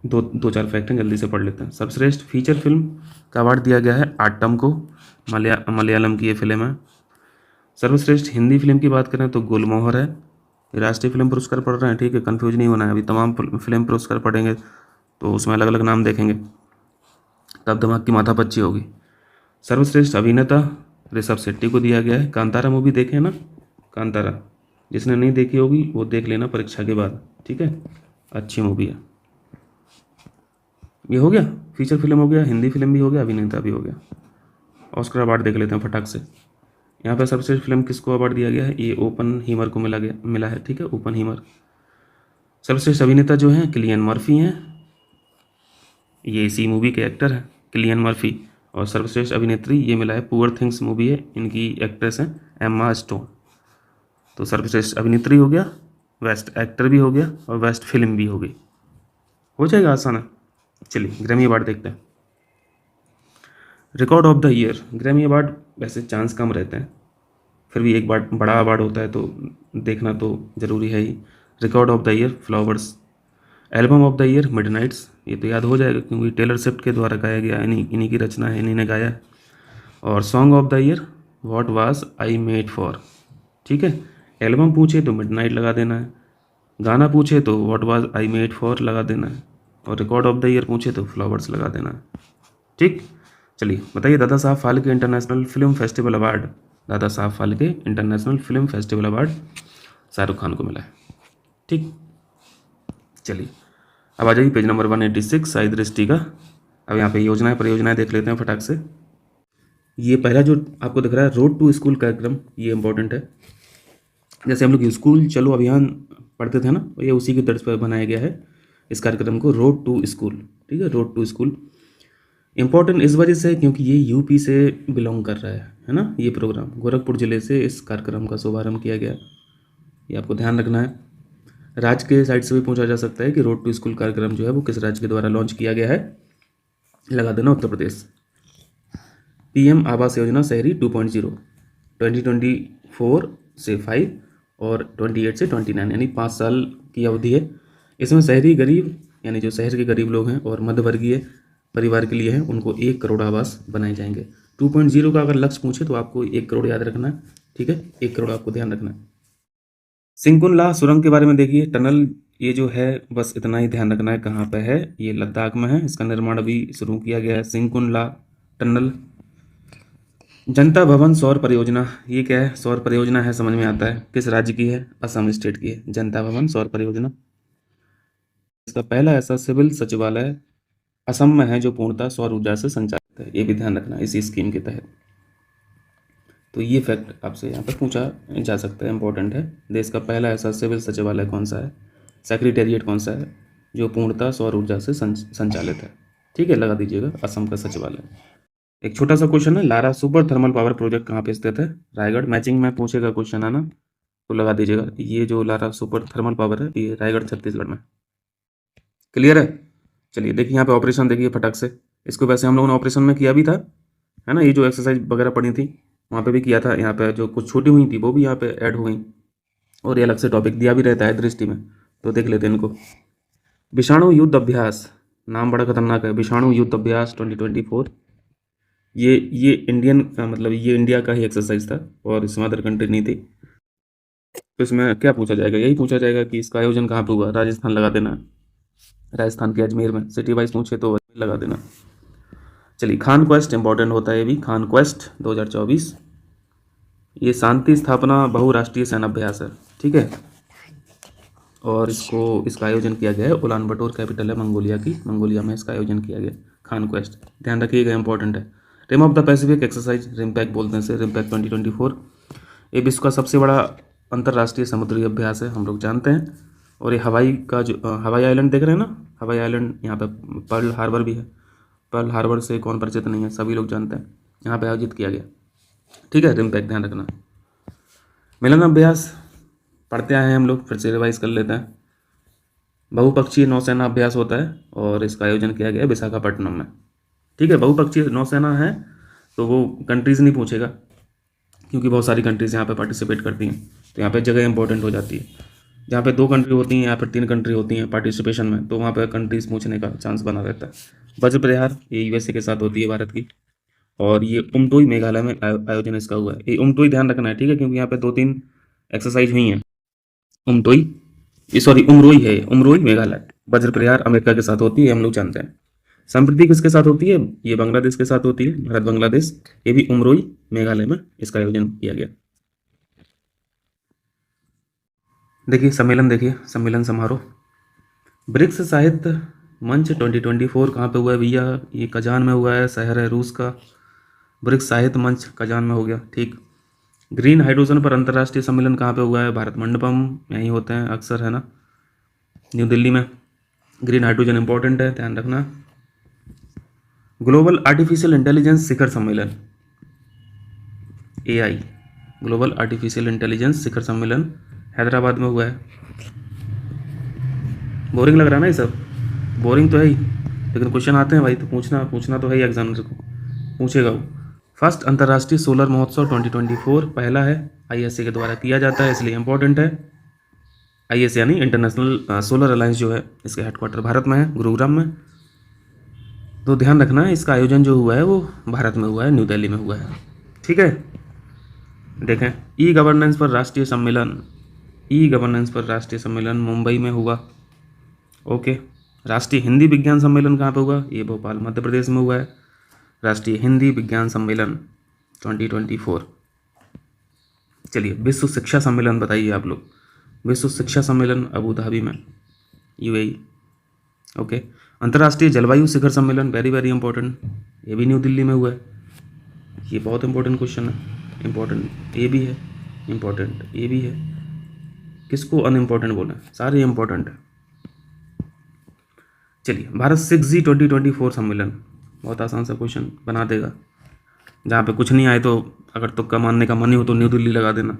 दो चार फैक्ट हैं, जल्दी से पढ़ लेते हैं। सर्वश्रेष्ठ फीचर फिल्म का अवार्ड दिया गया है आट्टम को, मलयालम की ये फिल्म है। सर्वश्रेष्ठ हिंदी फिल्म की बात करें तो गुलमोहर है। राष्ट्रीय फिल्म पुरस्कार पढ़ रहे हैं, ठीक है, कन्फ्यूज नहीं होना है, अभी तमाम फिल्म पुरस्कार पढ़ेंगे तो उसमें अलग अलग नाम देखेंगे, तब दिमाग की माथापच्ची होगी। सर्वश्रेष्ठ अभिनेता ऋषभ शेट्टी को दिया गया है। कांतारा मूवी देखे ना, कांतारा जिसने नहीं देखी होगी वो देख लेना परीक्षा के बाद, ठीक है, अच्छी मूवी है। ये हो गया, फीचर फिल्म हो गया, हिंदी फिल्म भी हो गया, अभिनेता भी हो गया। ऑस्कर अवार्ड देख लेते हैं फटाक से। यहाँ पर सर्वश्रेष्ठ फिल्म किसको अवार्ड दिया गया है, ये ओपनहीमर को मिला है, ठीक है, ओपनहीमर। सर्वश्रेष्ठ अभिनेता जो हैं किलियन मर्फी हैं, ये इसी मूवी के एक्टर हैं किलियन मर्फी। और सर्वश्रेष्ठ अभिनेत्री ये मिला है, पुअर थिंग्स मूवी है, इनकी एक्ट्रेस हैं एम्मा स्टोन। तो सर्वश्रेष्ठ अभिनेत्री हो गया, बेस्ट एक्टर भी हो गया, और बेस्ट फिल्म भी हो गई, हो जाएगा आसान है। चलिए ग्रैमी अवार्ड देखते हैं। Record of the year, Grammy award वैसे चांस कम रहते हैं, फिर भी एक बार बड़ा अवार्ड होता है तो देखना तो ज़रूरी है ही। Record of the year Flowers. Album of the year Midnights, ये तो याद हो जाएगा क्योंकि टेलर स्विफ्ट के द्वारा गाया गया, इन्हीं की रचना है, इन्हीं ने गाया है। और song of the year what was I made for. ठीक है, एल्बम पूछे तो मिडनाइट लगा देना है, गाना पूछे तो what was I made for लगा देना है, और रिकॉर्ड ऑफ द ईयर पूछे तो फ्लावर्स लगा देना है। ठीक, चलिए बताइए, Dada Saheb Phalke international film festival award, Dada Saheb Phalke international film festival award Shahrukh Khan को मिला है। ठीक, चलिए अब आ जाइए पेज नंबर 186 साई दृष्टि का। अब यहाँ पे योजनाएं परियोजनाएं देख लेते हैं फटाक से। ये पहला जो आपको दिख रहा है रोड टू स्कूल कार्यक्रम, ये इंपॉर्टेंट है। जैसे हम लोग स्कूल चलो अभियान पढ़ते थे ना, ये उसी की तर्ज पर बनाया गया है इस कार्यक्रम को, रोड टू स्कूल। ठीक है, रोड टू स्कूल इंपॉर्टेंट इस वजह से क्योंकि ये यूपी से बिलोंग कर रहा है ना, ये प्रोग्राम गोरखपुर ज़िले से इस कार्यक्रम का शुभारंभ किया गया, ये आपको ध्यान रखना है। राज्य के साइड से भी पूछा जा सकता है कि रोड टू स्कूल कार्यक्रम जो है वो किस राज्य के द्वारा लॉन्च किया गया है, लगा देना उत्तर प्रदेश। पीएम आवास योजना शहरी 2.0 2024 से 5 और 28 से 29 यानी 5 साल की अवधि है। इसमें शहरी गरीब यानी जो शहर के गरीब लोग हैं और मध्यवर्गीय परिवार के लिए हैं उनको 1 करोड़ आवास बनाए जाएंगे। 2.0 का अगर लक्ष्य पूछे तो आपको 1 करोड़ याद रखना है, ठीक है, 1 करोड़ आपको ध्यान रखना है। सिंकुनला सुरंग के बारे में देखिए, टनल ये जो है बस इतना ही ध्यान रखना है कहाँ पे है, ये लद्दाख में है, इसका निर्माण अभी शुरू किया गया है, सिंकुनला टनल। जनता भवन सौर परियोजना, ये क्या है, सौर परियोजना है, समझ में आता है, किस राज्य की है, असम स्टेट की है, जनता भवन सौर परियोजना। इसका पहला ऐसा सिविल सचिवालय असम में है जो पूर्णतः सौर ऊर्जा से संचालित है, ये भी ध्यान रखना इसी स्कीम के तहत। तो ये फैक्ट आपसे यहाँ पर पूछा जा सकता है, इंपॉर्टेंट है। देश का पहला ऐसा सिविल सचिवालय कौन सा है, सेक्रेटेरिएट कौन सा है जो पूर्णतः सौर ऊर्जा से संचालित है, ठीक है, लगा दीजिएगा असम का सचिवालय। एक छोटा सा क्वेश्चन है, Lara super thermal power project कहाँ पे स्थित है, रायगढ़। मैचिंग में पूछेगा क्वेश्चन है ना, तो लगा दीजिएगा, ये जो लारा सुपर थर्मल पावर है ये रायगढ़ छत्तीसगढ़ में। क्लियर है। चलिए देखिए यहाँ पे ऑपरेशन देखिए फटक से, इसको वैसे हम लोगों ने ऑपरेशन में किया भी था, है ना, ये जो एक्सरसाइज वगैरह पड़ी थी वहाँ पे भी किया था, यहाँ पे जो कुछ छोटी हुई थी वो भी यहाँ पे ऐड हो गई, और ये अलग से टॉपिक दिया भी रहता है दृष्टि में, तो देख लेते हैं इनको। विषाणु युद्ध अभ्यास, नाम बड़ा खतरनाक है, विषाणु युद्ध अभ्यास 2024। ये इंडियन मतलब ये इंडिया का ही एक्सरसाइज था और इसमें अदर कंट्री नहीं थी। तो इसमें क्या पूछा जाएगा, यही पूछा जाएगा कि इसका आयोजन कहाँ पे हुआ, राजस्थान लगा देना, राजस्थान के अजमेर में। सिटी वाइज पूछे तो लगा देना। चलिए खान क्वेस्ट इंपॉर्टेंट होता है, ये भी खान क्वेस्ट 2024, ये शांति स्थापना बहुराष्ट्रीय सेनाभ्यास है, ठीक है, और इसका आयोजन किया गया है उलान बटोर, कैपिटल है मंगोलिया की, मंगोलिया में इसका आयोजन किया गया। खान क्वेस्ट ध्यान रखिएगा, इंपॉर्टेंट है। Rim of the Pacific exercise, RIMPAC बोलते हैं इसे, रिमपैक 2024, ये विश्व का सबसे बड़ा अंतर्राष्ट्रीय समुद्री अभ्यास है, हम लोग जानते हैं। और ये हवाई का जो हवाई आइलैंड देख रहे हैं ना, हवाई आइलैंड, यहाँ पे पर्ल हार्बर भी है, पर्ल हार्बर से कौन परिचित नहीं है, सभी लोग जानते हैं, यहाँ पे आयोजित किया गया, ठीक है, रिमपैक ध्यान रखना। मिलन अभ्यास पढ़ते आए हैं हम लोग, फिर से रिवाइज कर लेते हैं। बहुपक्षीय नौसेना अभ्यास होता है और इसका आयोजन किया गया विशाखापट्टनम में, ठीक है। बहुपक्षीय नौसेना है तो वो कंट्रीज़ नहीं पूछेगा, क्योंकि बहुत सारी कंट्रीज़ यहाँ पे पार्टिसिपेट करती हैं, तो यहाँ पे जगह इंपॉर्टेंट हो जाती है। जहाँ पे 2 कंट्री होती हैं, यहाँ पर 3 कंट्री होती हैं पार्टिसिपेशन में, तो वहाँ पे कंट्रीज़ पूछने का चांस बना रहता है। वज्र प्रहार ये यूएसए के साथ होती है भारत की, और ये उमटोई मेघालय में आयोजन इसका हुआ है। ये उमटोई ध्यान रखना है, ठीक है, क्योंकि यहाँ पे 2-3 एक्सरसाइज हुई हैं। उमटोई, सॉरी उमरोई है, उमरोई मेघालय। वज्र प्रहार अमेरिका के साथ होती है, हम लोग जानते हैं। संप्रति किसके साथ होती है, ये बांग्लादेश के साथ होती है, भारत बांग्लादेश। ये भी उमरोई मेघालय में इसका आयोजन किया गया। देखिए सम्मेलन, देखिए सम्मेलन समारोह, ब्रिक्स साहित्य मंच 2024 कहाँ पे हुआ है भैया, ये कजान में हुआ है, शहर है रूस का। ब्रिक्स साहित्य मंच कजान में हो गया, ठीक। ग्रीन हाइड्रोजन पर अंतर्राष्ट्रीय सम्मेलन कहाँ पे हुआ है, भारत मंडपम, यहीं होते हैं अक्सर, है ना, न्यू दिल्ली में। ग्रीन हाइड्रोजन इंपॉर्टेंट है, ध्यान रखना। ग्लोबल आर्टिफिशियल इंटेलिजेंस शिखर सम्मेलन, AI ग्लोबल आर्टिफिशियल इंटेलिजेंस शिखर सम्मेलन हैदराबाद में हुआ है। बोरिंग लग रहा है ना ये सब, बोरिंग तो है ही, लेकिन क्वेश्चन आते हैं भाई, तो पूछना तो है ही, एग्जामिनर को पूछेगा वो। फर्स्ट अंतर्राष्ट्रीय सोलर महोत्सव 2024 पहला है, ISA के द्वारा किया जाता है, इसलिए इंपॉर्टेंट है। ISA यानी इंटरनेशनल सोलर अलायंस जो है, इसके हेडक्वार्टर भारत में है, गुरुग्राम में। तो ध्यान रखना है, इसका आयोजन जो हुआ है वो भारत में हुआ है, न्यू दिल्ली में हुआ है, ठीक है। देखें ई गवर्नेंस पर राष्ट्रीय सम्मेलन मुंबई में हुआ, ओके। राष्ट्रीय हिंदी विज्ञान सम्मेलन कहाँ पे हुआ, ये भोपाल मध्य प्रदेश में हुआ है, राष्ट्रीय हिंदी विज्ञान सम्मेलन 2024। चलिए विश्व शिक्षा सम्मेलन बताइए आप लोग, विश्व शिक्षा सम्मेलन अबू धाबी में, UAE, ओके। अंतर्राष्ट्रीय जलवायु शिखर सम्मेलन, वेरी वेरी इंपॉर्टेंट, ये भी न्यू दिल्ली में हुआ है, ये बहुत इंपॉर्टेंट क्वेश्चन है, इंपॉर्टेंट ये भी है, इंपॉर्टेंट ये भी है, किसको अनइम्पॉर्टेंट बोला, सारे इंपॉर्टेंट है। चलिए भारत 6G 2024 सम्मेलन, बहुत आसान सा क्वेश्चन बना देगा, जहाँ पे कुछ नहीं आए तो अगर तुक्का मारने का मन ही हो तो न्यू दिल्ली लगा देना,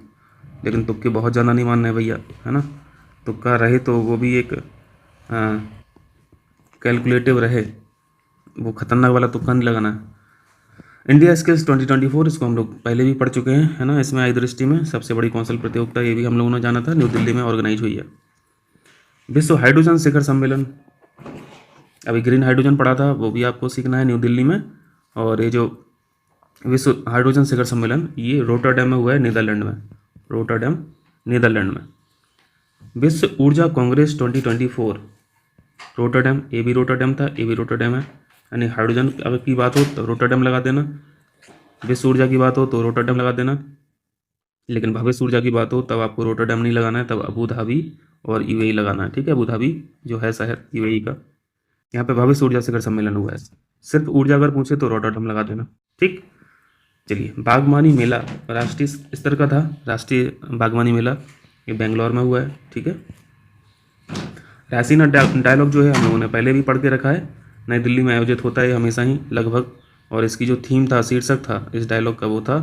लेकिन तुक्के बहुत ज़्यादा नहीं मानने भैया, है ना, तुक्का रहे तो वो भी एक कैलकुलेटिव रहे, वो खतरनाक वाला तुक्का नहीं लगाना है। इंडिया स्किल्स 2024, इसको हम लोग पहले भी पढ़ चुके हैं, है ना, इसमें आई दृष्टि में सबसे बड़ी कौशल प्रतियोगिता, ये भी हम लोगों ने जाना था, न्यू दिल्ली में ऑर्गेनाइज हुई है। विश्व हाइड्रोजन शिखर सम्मेलन, अभी ग्रीन हाइड्रोजन पढ़ा था, वो भी आपको सीखना है न्यू दिल्ली में। और ये जो विश्व हाइड्रोजन शिखर सम्मेलन ये रोटरडैम में हुआ है, नीदरलैंड में, रोटरडैम नीदरलैंड में। विश्व ऊर्जा कांग्रेस 2024 रोटरडैम, ये भी रोटरडैम था, ये भी रोटरडैम है। यानी हाइड्रोजन अगर की बात हो तो रोटरडैम लगा देना, विश्व ऊर्जा की बात हो तो रोटरडैम लगा देना, लेकिन भविष्य ऊर्जा की बात हो तब आपको रोटरडैम नहीं लगाना है, तब अबू धाबी और यूएई लगाना है। ठीक है, अबू धाबी जो है शहर यूएई का, यहाँ पे भविष्य ऊर्जा शिखर सम्मेलन हुआ है। सिर्फ ऊर्जा अगर पूछे तो रोटरडैम लगा देना। ठीक, चलिए। बागवानी मेला राष्ट्रीय स्तर का था, राष्ट्रीय बागवानी मेला, ये बेंगलोर में हुआ है। ठीक है, रायसीना डायलॉग जो है हम लोगों ने पहले भी पढ़ के रखा है, नई दिल्ली में आयोजित होता है हमेशा ही लगभग। और इसकी जो थीम था, शीर्षक था इस डायलॉग का, वो था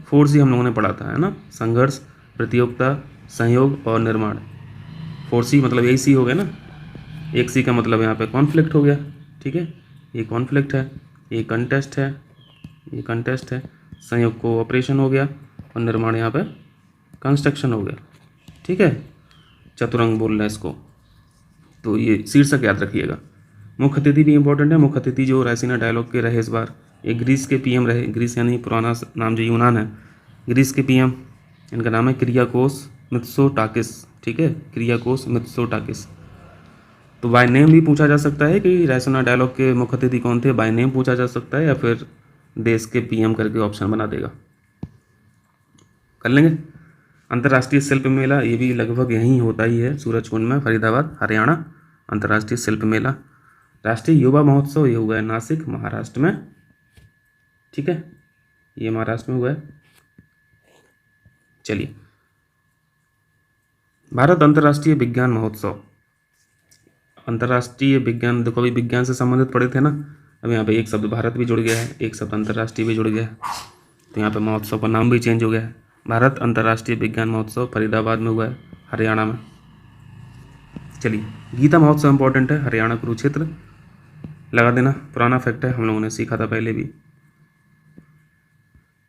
4C, हम लोगों ने पढ़ा था, है ना, संघर्ष, प्रतियोगिता, सहयोग और निर्माण। 4C मतलब यही सी हो गया ना, एक सी का मतलब यहाँ पे कॉन्फ्लिक्ट हो गया। ठीक है, ये कॉन्फ्लिक्ट है, ये कंटेस्ट है, ये कंटेस्ट है, संयोग कोऑपरेशन हो गया, और निर्माण यहाँ पे कंस्ट्रक्शन हो गया। ठीक है, चतुरंग बोल रहा है इसको, तो ये शीर्षक याद रखिएगा। मुख्य अतिथि भी इंपॉर्टेंट है। मुख्य अतिथि जो रायसीना डायलॉग के रहे इस बार, ये ग्रीस के पीएम रहे। ग्रीस यानी पुराना नाम जो यूनान है, ग्रीस के पीएम, इनका नाम है क्रियाकोस मित्सोटाकिस। ठीक है, क्रियाकोस मित्सोटाकिस। तो बाय नेम भी पूछा जा सकता है कि रायसीना डायलॉग के मुख्य अतिथि कौन थे, बाय नेम पूछा जा सकता है, या फिर देश के पीएम करके ऑप्शन बना देगा, कर लेंगे। अंतर्राष्ट्रीय शिल्प मेला, ये भी लगभग यहीं होता ही है, सूरजकुंड में, फरीदाबाद, हरियाणा। अंतर्राष्ट्रीय शिल्प मेला। राष्ट्रीय युवा महोत्सव ये हुआ है नासिक, महाराष्ट्र में। ठीक है, ये महाराष्ट्र में हुआ है। चलिए, भारत अंतर्राष्ट्रीय विज्ञान महोत्सव। अंतर्राष्ट्रीय विज्ञान, देखो अभी विज्ञान से संबंधित पढ़े थे ना, अब यहाँ पे एक शब्द भारत भी जुड़ गया है, एक शब्द अंतर्राष्ट्रीय भी जुड़ गया है, तो यहाँ पे महोत्सव का नाम भी चेंज हो गया है। भारत अंतर्राष्ट्रीय विज्ञान महोत्सव फरीदाबाद में हुआ है, हरियाणा में। चलिए, गीता महोत्सव इंपॉर्टेंट है, हरियाणा कुरुक्षेत्र, लगा देना, पुराना फैक्ट है, हम लोगों ने सीखा था पहले भी।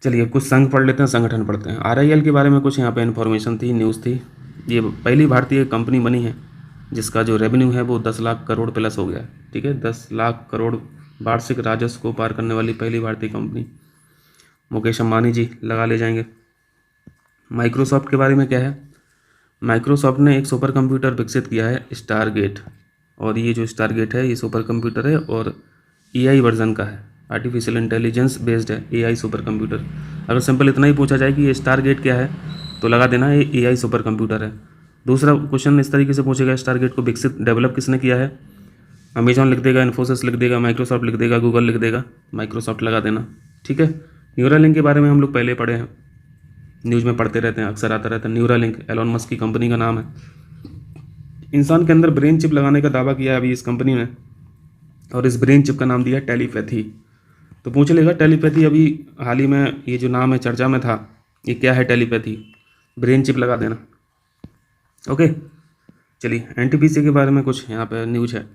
चलिए, कुछ संघ पढ़ लेते हैं, संगठन पढ़ते हैं। RIL के बारे में कुछ यहाँ पे इन्फॉर्मेशन थी, न्यूज़ थी। ये पहली भारतीय कंपनी बनी है जिसका जो रेवेन्यू है वो 10 लाख करोड़ प्लस हो गया है। ठीक है, 10 लाख करोड़ वार्षिक राजस्व को पार करने वाली पहली भारतीय कंपनी। मुकेश अंबानी जी लगा ले जाएंगे। माइक्रोसॉफ्ट के बारे में क्या है, माइक्रोसॉफ्ट ने एक सुपर कंप्यूटर विकसित किया है, स्टारगेट। और ये जो स्टारगेट है ये सुपर कंप्यूटर है और AI वर्जन का है, आर्टिफिशियल इंटेलिजेंस बेस्ड है, AI सुपर कंप्यूटर। अगर सिंपल इतना ही पूछा जाए कि ये स्टारगेट क्या है तो लगा देना ये AI सुपर कंप्यूटर है। दूसरा क्वेश्चन इस तरीके से पूछेगा, स्टारगेट को विकसित डेवलप किसने किया है, अमेजॉन लिख देगा, इन्फोसिस लिख देगा, माइक्रोसॉफ्ट लिख देगा, गूगल लिख देगा, माइक्रोसॉफ्ट लगा देना। ठीक है, न्यूरालिंक के बारे में हम लोग पहले पढ़े हैं, न्यूज़ में पढ़ते रहते हैं, अक्सर आता रहता है। न्यूरालिंक एलोन मस्क की कंपनी का नाम है। इंसान के अंदर ब्रेन चिप लगाने का दावा किया है अभी इस कंपनी ने, और इस ब्रेन चिप का नाम दिया है टेलीपैथी। तो पूछ लेगा टेलीपैथी, अभी हाल ही में ये जो नाम है चर्चा में था, ये क्या है टेलीपैथी, ब्रेन चिप लगा देना। ओके, चलिए, NTPC के बारे में कुछ यहाँ पे न्यूज है।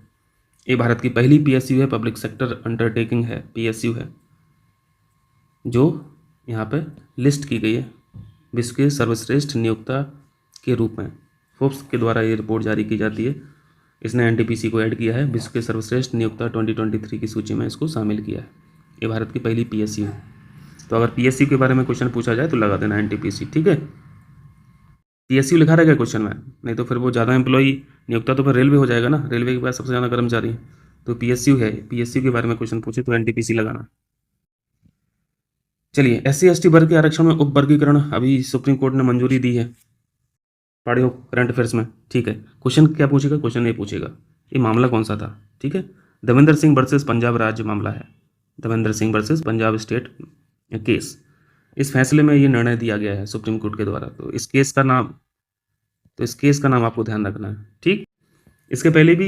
ये भारत की पहली PSU है, पब्लिक सेक्टर अंडरटेकिंग है, PSU है, जो यहाँ पे लिस्ट की गई है विश्व के सर्वश्रेष्ठ नियोक्ता के रूप में। फोर्ब्स के द्वारा ये रिपोर्ट जारी की जाती है, इसने NTPC को ऐड किया है, विश्व के सर्वश्रेष्ठ नियोक्ता 2023 की सूची में इसको शामिल किया है। ये भारत की पहली PSU है। तो अगर PSU के बारे में क्वेश्चन पूछा जाए तो लगा देना NTPC। ठीक है, PSU लिखा रहेगा क्वेश्चन में, नहीं तो फिर वो ज़्यादा एम्प्लॉई नियोक्ता तो फिर रेलवे हो जाएगा ना, रेलवे के पास सबसे ज़्यादा कर्मचारी है, तो PSU है। PSU के बारे में क्वेश्चन पूछे तो NTPC लगाना। चलिए, SC/ST वर्ग के आरक्षण में उप वर्गीकरण अभी सुप्रीम कोर्ट ने मंजूरी दी है, पढ़े हो करंट अफेयर्स में। ठीक है, क्वेश्चन क्या पूछेगा, क्वेश्चन ये पूछेगा ये मामला कौन सा था। ठीक है, देवेंद्र सिंह वर्सेस पंजाब राज्य मामला है, Devendra Singh versus Punjab state case. इस फैसले में ये निर्णय दिया गया है सुप्रीम कोर्ट के द्वारा। तो इस केस का नाम आपको ध्यान रखना है। ठीक, इसके पहले भी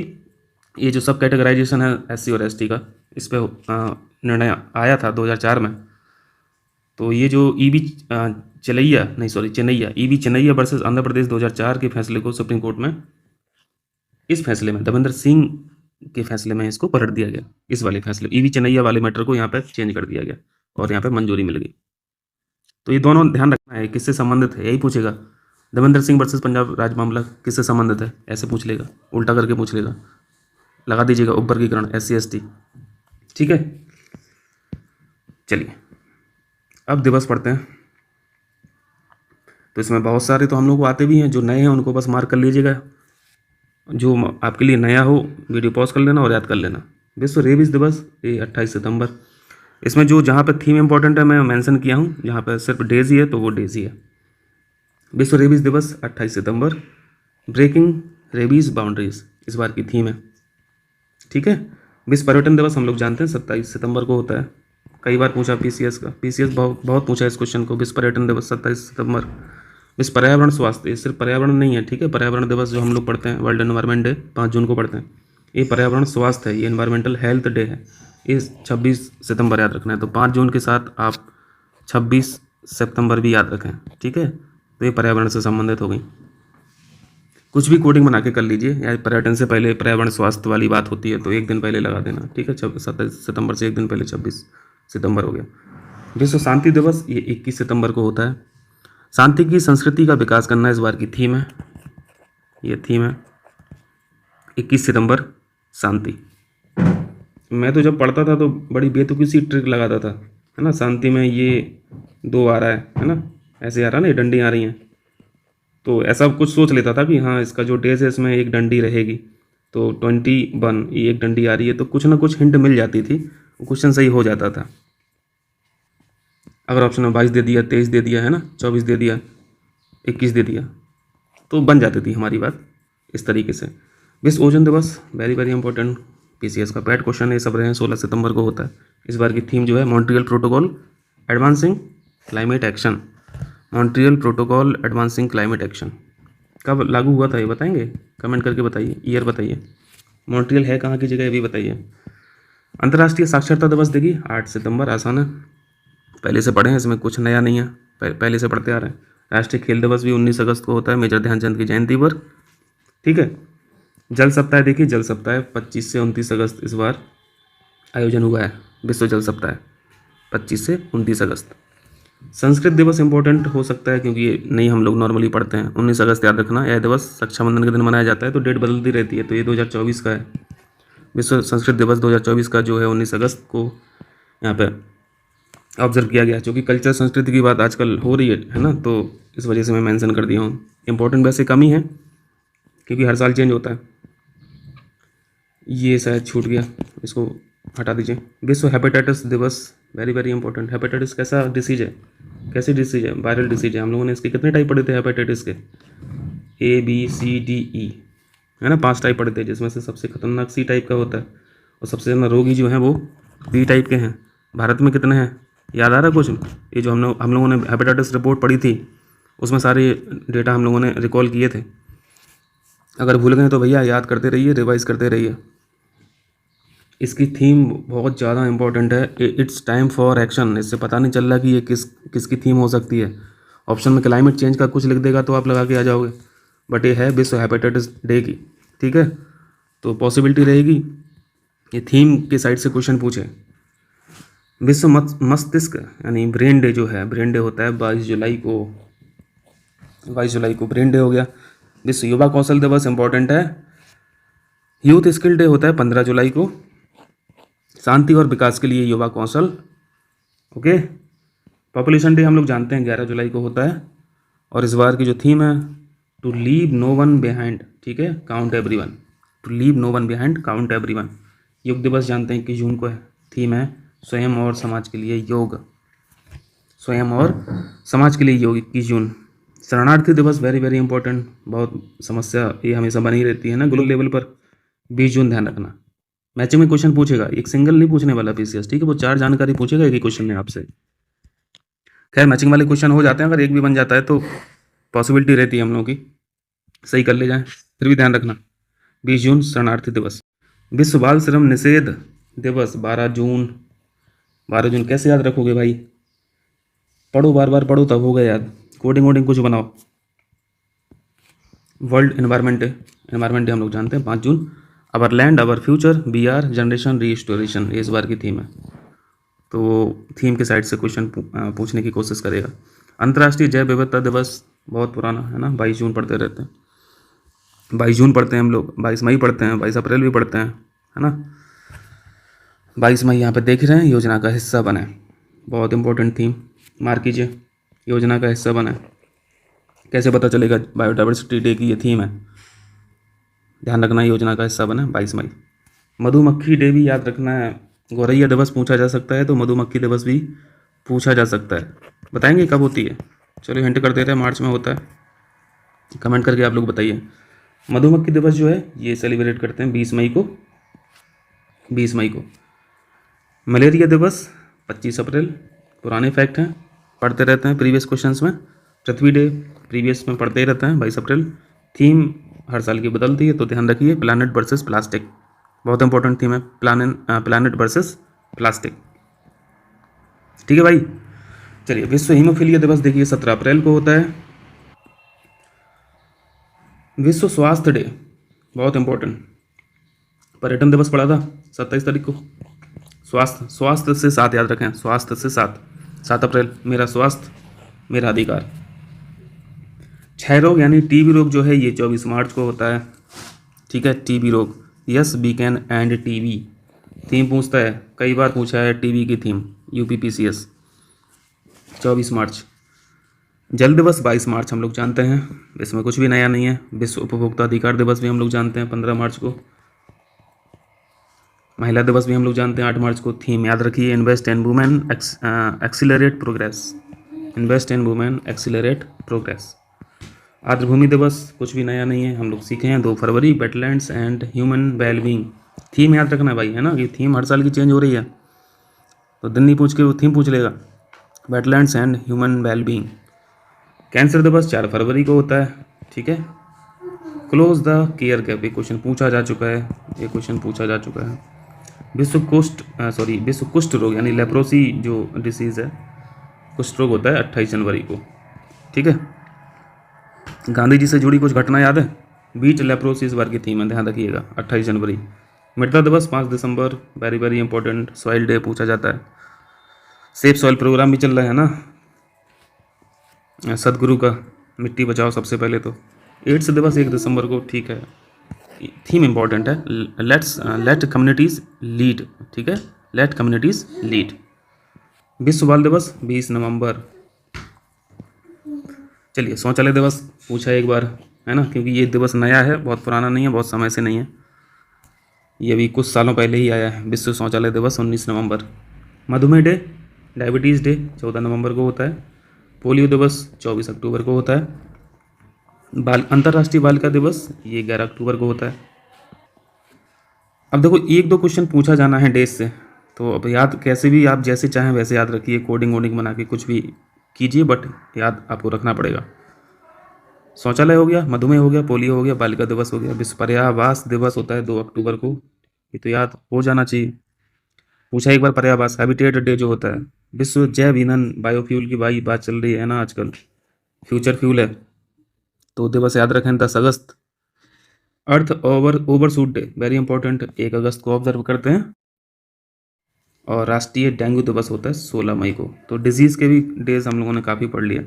ये जो सब कैटेगराइजेशन है SC और ST का, इस पर निर्णय आया था 2004 में। तो ये जो EB चेन्नैया वर्सेस आंध्र प्रदेश 2004 के फैसले को सुप्रीम कोर्ट में, इस फैसले में देवेंद्र सिंह के फैसले में इसको पलट दिया गया। इस वाले फैसले EB चेन्नैया वाले मैटर को यहाँ पर चेंज कर दिया गया और यहाँ पर मंजूरी मिल गई। तो ये दोनों ध्यान रखना है, किससे संबंधित है, यही पूछेगा। देवेंद्र सिंह वर्सेस पंजाब राज्य मामला किससे संबंधित है, ऐसे पूछ लेगा, उल्टा करके पूछ लेगा। लगा दीजिएगा, उपवर्गीकरण SC/ST। ठीक है, चलिए अब दिवस पढ़ते हैं। तो इसमें बहुत सारे तो हम लोग को आते भी हैं, जो नए हैं उनको बस मार्क कर लीजिएगा, जो आपके लिए नया हो वीडियो पॉज कर लेना और याद कर लेना। विश्व रेबीज दिवस ये 28 सितंबर। इसमें जो जहाँ पे थीम इंपॉर्टेंट है मैं मेंशन किया हूँ, जहाँ पे सिर्फ डेज ही है तो वो डेज ही है। विश्व रेबीज दिवस 28 सितंबर, ब्रेकिंग रेबीज बाउंड्रीज इस बार की थीम है। ठीक है, विश्व पर्यटन दिवस हम लोग जानते हैं 27 सितंबर को होता है। कई बार पूछा PCS का, PCS बहुत पूछा इस क्वेश्चन को। विश्व पर्यटन दिवस 27 सितंबर। विश्व पर्यावरण स्वास्थ्य, सिर्फ पर्यावरण नहीं है, ठीक है। पर्यावरण दिवस जो हम लोग पढ़ते हैं, वर्ल्ड एनवायरनमेंट डे 5 जून को पढ़ते हैं, ये पर्यावरण स्वास्थ्य है, ये एनवायरमेंटल हेल्थ डे है, ये 26 सितंबर याद रखना है। तो 5 जून के साथ आप 26 सितंबर भी याद रखें, ठीक है। तो ये पर्यावरण से संबंधित हो गई। कुछ भी कोडिंग बना के कर लीजिए, या पर्यटन से पहले पर्यावरण स्वास्थ्य वाली बात होती है तो एक दिन पहले लगा देना, ठीक है। 27 सितंबर से एक दिन पहले 26 सितंबर हो गया। विश्व शांति दिवस ये 21 सितंबर को होता है। शांति की संस्कृति का विकास करना इस बार की थीम है, ये थीम है 21 सितंबर शांति। मैं तो जब पढ़ता था तो बड़ी बेतुकी सी ट्रिक लगाता था, है ना। शांति में ये 2 आ रहा है ना, ऐसे आ रहा है ना, ये डंडी आ रही हैं, तो ऐसा कुछ सोच लेता था कि हाँ इसका जो डेज है इसमें एक डंडी रहेगी, तो 21 ये एक डंडी आ रही है, तो कुछ ना कुछ हिंट मिल जाती थी, क्वेश्चन सही हो जाता था। अगर ऑप्शन में 22 दे दिया, 23 दे दिया, है ना, 24 दे दिया, 21 दे दिया, तो बन जाती थी हमारी बात इस तरीके से। विश्व ओजोन दिवस वेरी वेरी इंपॉर्टेंट, PCS का पैट क्वेश्चन ये सब रहे हैं। 16 सितंबर को होता है। इस बार की थीम जो है Montreal protocol advancing climate action. Montreal protocol advancing climate action कब लागू हुआ था ये बताएंगे, कमेंट करके बताइए, ईयर बताइए। मॉन्ट्रियल है कहाँ की जगह ये भी बताइए। अंतर्राष्ट्रीय साक्षरता दिवस देखिए 8 सितंबर, आसान है, पहले से पढ़े हैं, इसमें कुछ नया नहीं है, पहले से पढ़ते आ रहे हैं। राष्ट्रीय खेल दिवस भी 19 अगस्त को होता है, मेजर ध्यानचंद की जयंती पर, ठीक है। जल सप्ताह देखिए, जल सप्ताह 25 से 29 अगस्त इस बार आयोजन हुआ है, विश्व जल सप्ताह 25 से 29 अगस्त। संस्कृत दिवस इंपॉर्टेंट हो सकता है क्योंकि ये नहीं हम लोग नॉर्मली पढ़ते हैं। 19 अगस्त याद रखना, यह दिवस रक्षाबंधन के दिन मनाया जाता है, तो डेट बदलती रहती है, तो ये 2024 का है। विश्व संस्कृत दिवस 2024 का जो है 19 अगस्त को यहाँ पे ऑब्जर्व किया गया, क्योंकि कल्चर संस्कृति की बात आजकल हो रही है ना, तो इस वजह से मैं मेंशन कर दिया हूँ। इंपॉर्टेंट वैसे कम ही है क्योंकि हर साल चेंज होता है। ये शायद छूट गया, इसको हटा दीजिए। विश्व हेपेटाइटिस दिवस वेरी वेरी इंपॉर्टेंट। हेपेटाइटिस कैसा डिसीज है, कैसी डिसीज है, वायरल डिसीज है। हम लोगों ने इसके कितने टाइप पढ़े थे हेपेटाइटिस के, ABCDE, है ना, 5 टाइप पढ़े थे, जिसमें से सबसे खतरनाक C टाइप का होता है, और सबसे ज़्यादा रोगी जो हैं वो B टाइप के हैं। भारत में कितने हैं याद आ रहा है कुछ? ये जो हम लोगों ने हेपेटाइटिस रिपोर्ट पढ़ी थी उसमें सारे डेटा हम लोगों ने रिकॉल किए थे। अगर भूल गए तो भैया याद करते रहिए, रिवाइज करते रहिए। इसकी थीम बहुत ज़्यादा इंपॉर्टेंट है, इट्स टाइम फॉर एक्शन। इससे पता नहीं चल रहा कि ये किसकी थीम हो सकती है। ऑप्शन में क्लाइमेट चेंज का कुछ लिख देगा तो आप लगा के आ जाओगे, बट ये है विश्व हेपेटाइटिस डे की, ठीक है। तो पॉसिबिलिटी रहेगी ये थीम के साइड से क्वेश्चन पूछे। विश्व मस्तिष्क यानी ब्रेन डे जो है, ब्रेन डे होता है 22 जुलाई को, 22 जुलाई को ब्रेन डे हो गया। विश्व युवा कौशल दिवस इंपॉर्टेंट है। यूथ स्किल डे होता है 15 जुलाई को, शांति और विकास के लिए युवा कौशल, ओके। पॉपुलेशन डे हम लोग जानते हैं 11 जुलाई को होता है, और इस बार की जो थीम है to leave no one behind, ठीक है, count everyone, to leave no one behind, count everyone. योग दिवस जानते हैं 21 जून को है, थीम है स्वयं और समाज के लिए योग, स्वयं और समाज के लिए योग 21 जून। शरणार्थी दिवस वेरी वेरी इंपॉर्टेंट, बहुत समस्या ये हमेशा बनी रहती है ना ग्लोबल लेवल पर, 20 जून ध्यान रखना। मैचिंग में क्वेश्चन पूछेगा, एक सिंगल नहीं पूछने वाला PCS, ठीक है, वो 4 जानकारी पूछेगा एक ही क्वेश्चन में आपसे। खैर मैचिंग वाले क्वेश्चन हो जाते हैं, अगर एक भी बन जाता है तो पॉसिबिलिटी रहती है हम लोगों की सही कर ले जाएं, फिर भी ध्यान रखना। 20 जून शरणार्थी दिवस। विश्व बाल श्रम निषेध दिवस 12 जून। 12 जून कैसे याद रखोगे भाई, पढ़ो, बार बार पढ़ो तब होगा याद, कोडिंग वोडिंग कुछ बनाओ। World Environment Day, Environment Day हम लोग जानते हैं 5 जून। Our land our future, BR generation restoration, ये इस बार की थीम है, तो वो थीम के साइड से क्वेश्चन पूछने की कोशिश करेगा। अंतर्राष्ट्रीय जैव विविधता दिवस बहुत पुराना है ना, 22 जून पढ़ते रहते हैं, 22 जून पढ़ते हैं हम लोग, 22 मई पढ़ते हैं, 22 अप्रैल भी पढ़ते हैं, है ना। 22 मई यहाँ पे देख रहे हैं, योजना का हिस्सा बने, बहुत इंपॉर्टेंट थीम, मार्क कीजिए, योजना का हिस्सा बने। कैसे पता चलेगा बायोडाइवर्सिटी डे की ये थीम है, ध्यान रखना, योजना का हिस्सा बने 22 मई। मधुमक्खी डे भी याद रखना है, गौरैया दिवस पूछा जा सकता है तो मधुमक्खी दिवस भी पूछा जा सकता है। बताएंगे कब होती है, चलो हिंट कर देते हैं, मार्च में होता है, कमेंट करके आप लोग बताइए। मधुमक्खी दिवस जो है ये सेलिब्रेट करते हैं 20 मई को, 20 मई को। मलेरिया दिवस 25 अप्रैल, पुराने फैक्ट हैं, पढ़ते रहते हैं प्रीवियस क्वेश्चंस में। पृथ्वी डे प्रीवियस में पढ़ते ही रहते हैं 22 अप्रैल। थीम हर साल की बदलती है तो ध्यान रखिए, प्लानट वर्सेस प्लास्टिक, बहुत इंपॉर्टेंट थीम है, प्लानट वर्सेस प्लास्टिक। ठीक है भाई, चलिए। विश्व हीमोफीलिया दिवस देखिए 17 अप्रैल को होता है। विश्व स्वास्थ्य डे बहुत इंपॉर्टेंट, पर्यटन दिवस पड़ा था 27 तारीख को। स्वास्थ्य, स्वास्थ्य से 7 याद रखें, स्वास्थ्य से 7 अप्रैल, मेरा स्वास्थ्य मेरा अधिकार। क्षय रोग यानी टीबी रोग जो है ये 24 मार्च को होता है। ठीक है, टीबी रोग, yes we can end TB, theme पूछता है, कई बार पूछा है टीबी की थीम, यूपीपीसीएस 24 मार्च। जल दिवस 22 मार्च हम लोग जानते हैं, इसमें कुछ भी नया नहीं है। विश्व उपभोक्ता अधिकार दिवस भी हम लोग जानते हैं 15 मार्च को। महिला दिवस भी हम लोग जानते हैं 8 मार्च को। थीम याद रखिए, invest in women accelerate progress, invest in women accelerate progress. आर्द्रभूमि दिवस कुछ भी नया नहीं है, हम लोग सीखे हैं 2 फरवरी, wetlands and human wellbeing. Theme याद रखना भाई, है ना, ये थीम हर साल की चेंज हो रही है तो दिन नहीं पूछ के वो थीम पूछ लेगा, wetlands and human wellbeing. Cancer दिवस 4 फरवरी को होता है। ठीक है, क्लोज द केयर गैप, ये क्वेश्चन पूछा जा चुका है, ये क्वेश्चन पूछा जा चुका है। विश्व कुष्ठ रोग यानी लेप्रोसी जो डिसीज़ है, कुष्ठ रोग होता है 28 जनवरी को। ठीक है, गांधी जी से जुड़ी कुछ घटना याद है, बीट लेप्रोसी इस बार की थीम है, ध्यान रखिएगा 28 जनवरी। मृदा दिवस 5 दिसंबर, very very important, Soil Day पूछा जाता है। सेफ सॉइल प्रोग्राम भी चल रहा है ना, सदगुरु का, मिट्टी बचाओ सबसे पहले तो। एड्स दिवस 1 दिसंबर को। ठीक है, थीम इंपॉर्टेंट है, लेट कम्युनिटीज़ लीड। ठीक है, लेट कम्युनिटीज़ लीड। विश्व बाल दिवस 20 नवंबर। चलिए, शौचालय दिवस पूछा एक बार, है ना, क्योंकि ये दिवस नया है, बहुत पुराना नहीं है, बहुत समय से नहीं है, ये भी कुछ सालों पहले ही आया है। विश्व शौचालय दिवस 19 नवंबर। मधुमेह डे, डायबिटीज़ डे 14 नवंबर को होता है। पोलियो दिवस 24 अक्टूबर को होता है। अंतर्राष्ट्रीय बालिका दिवस ये 11 अक्टूबर को होता है। अब देखो, एक दो क्वेश्चन पूछा जाना है डेज से, तो अब याद कैसे भी आप जैसे चाहें वैसे याद रखिए, कोडिंग वोडिंग बना के कुछ भी कीजिए, बट याद आपको रखना पड़ेगा। शौचालय हो गया, मधुमेह हो गया, पोलियो हो गया, बालिका दिवस हो गया। विश्व पर्यावरण दिवस होता है 2 अक्टूबर को, ये तो याद हो जाना चाहिए। पूछा एक बार पर्यावरण, हैबिटेट डे जो होता है। विश्व जैव ईंधन बायोफ्यूल की भाई बात चल रही है ना आजकल, फ्यूचर फ्यूल है तो दिवस याद रखें 10 अगस्त। अर्थ ओवरशूट डे वेरी इंपॉर्टेंट, 1 अगस्त को ऑब्जर्व करते हैं। और राष्ट्रीय डेंगू दिवस होता है 16 मई को। तो डिजीज़ के भी डेज हम लोगों ने काफ़ी पढ़ लिया,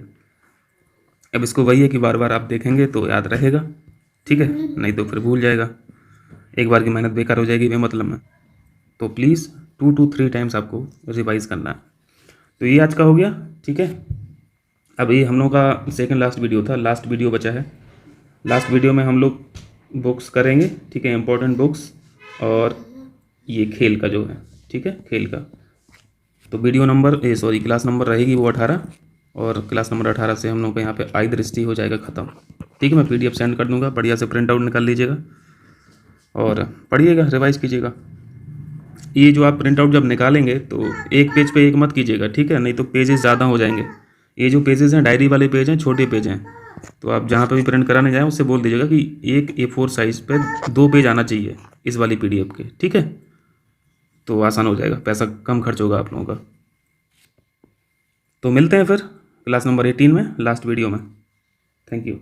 अब इसको वही है कि बार बार आप देखेंगे तो याद रहेगा, ठीक है, नहीं तो फिर भूल जाएगा, एक बार की मेहनत बेकार हो जाएगी बेमतलब में। तो प्लीज़ 2 to 3 टाइम्स आपको रिवाइज़ करना है। तो ये आज का हो गया, ठीक है। अब ये हम लोगों का सेकंड लास्ट वीडियो था, लास्ट वीडियो बचा है। लास्ट वीडियो में हम लोग बुक्स करेंगे, ठीक है, इंपॉर्टेंट बुक्स, और ये खेल का जो है, ठीक है, खेल का। तो वीडियो नंबर क्लास नंबर रहेगी वो 18, और क्लास नंबर 18 से हम लोग का यहाँ पे आई दृष्टि हो जाएगा ख़त्म, ठीक है। मैं PDF सेंड कर दूँगा, बढ़िया से प्रिंट आउट निकाल लीजिएगा और पढ़िएगा, रिवाइज़ कीजिएगा। ये जो आप प्रिंट आउट जब निकालेंगे तो एक पेज पे एक मत कीजिएगा, ठीक है, नहीं तो पेजेस ज़्यादा हो जाएंगे। ये जो पेजेस हैं डायरी वाले पेज हैं, छोटे पेज हैं, तो आप जहाँ पे भी प्रिंट कराने जाएँ उससे बोल दीजिएगा कि एक A4 साइज़ पे 2 पेज आना चाहिए इस वाली PDF के, ठीक है। तो आसान हो जाएगा, पैसा कम खर्च होगा आप लोगों का। तो मिलते हैं फिर क्लास नंबर 18 में, लास्ट वीडियो में। Thank you.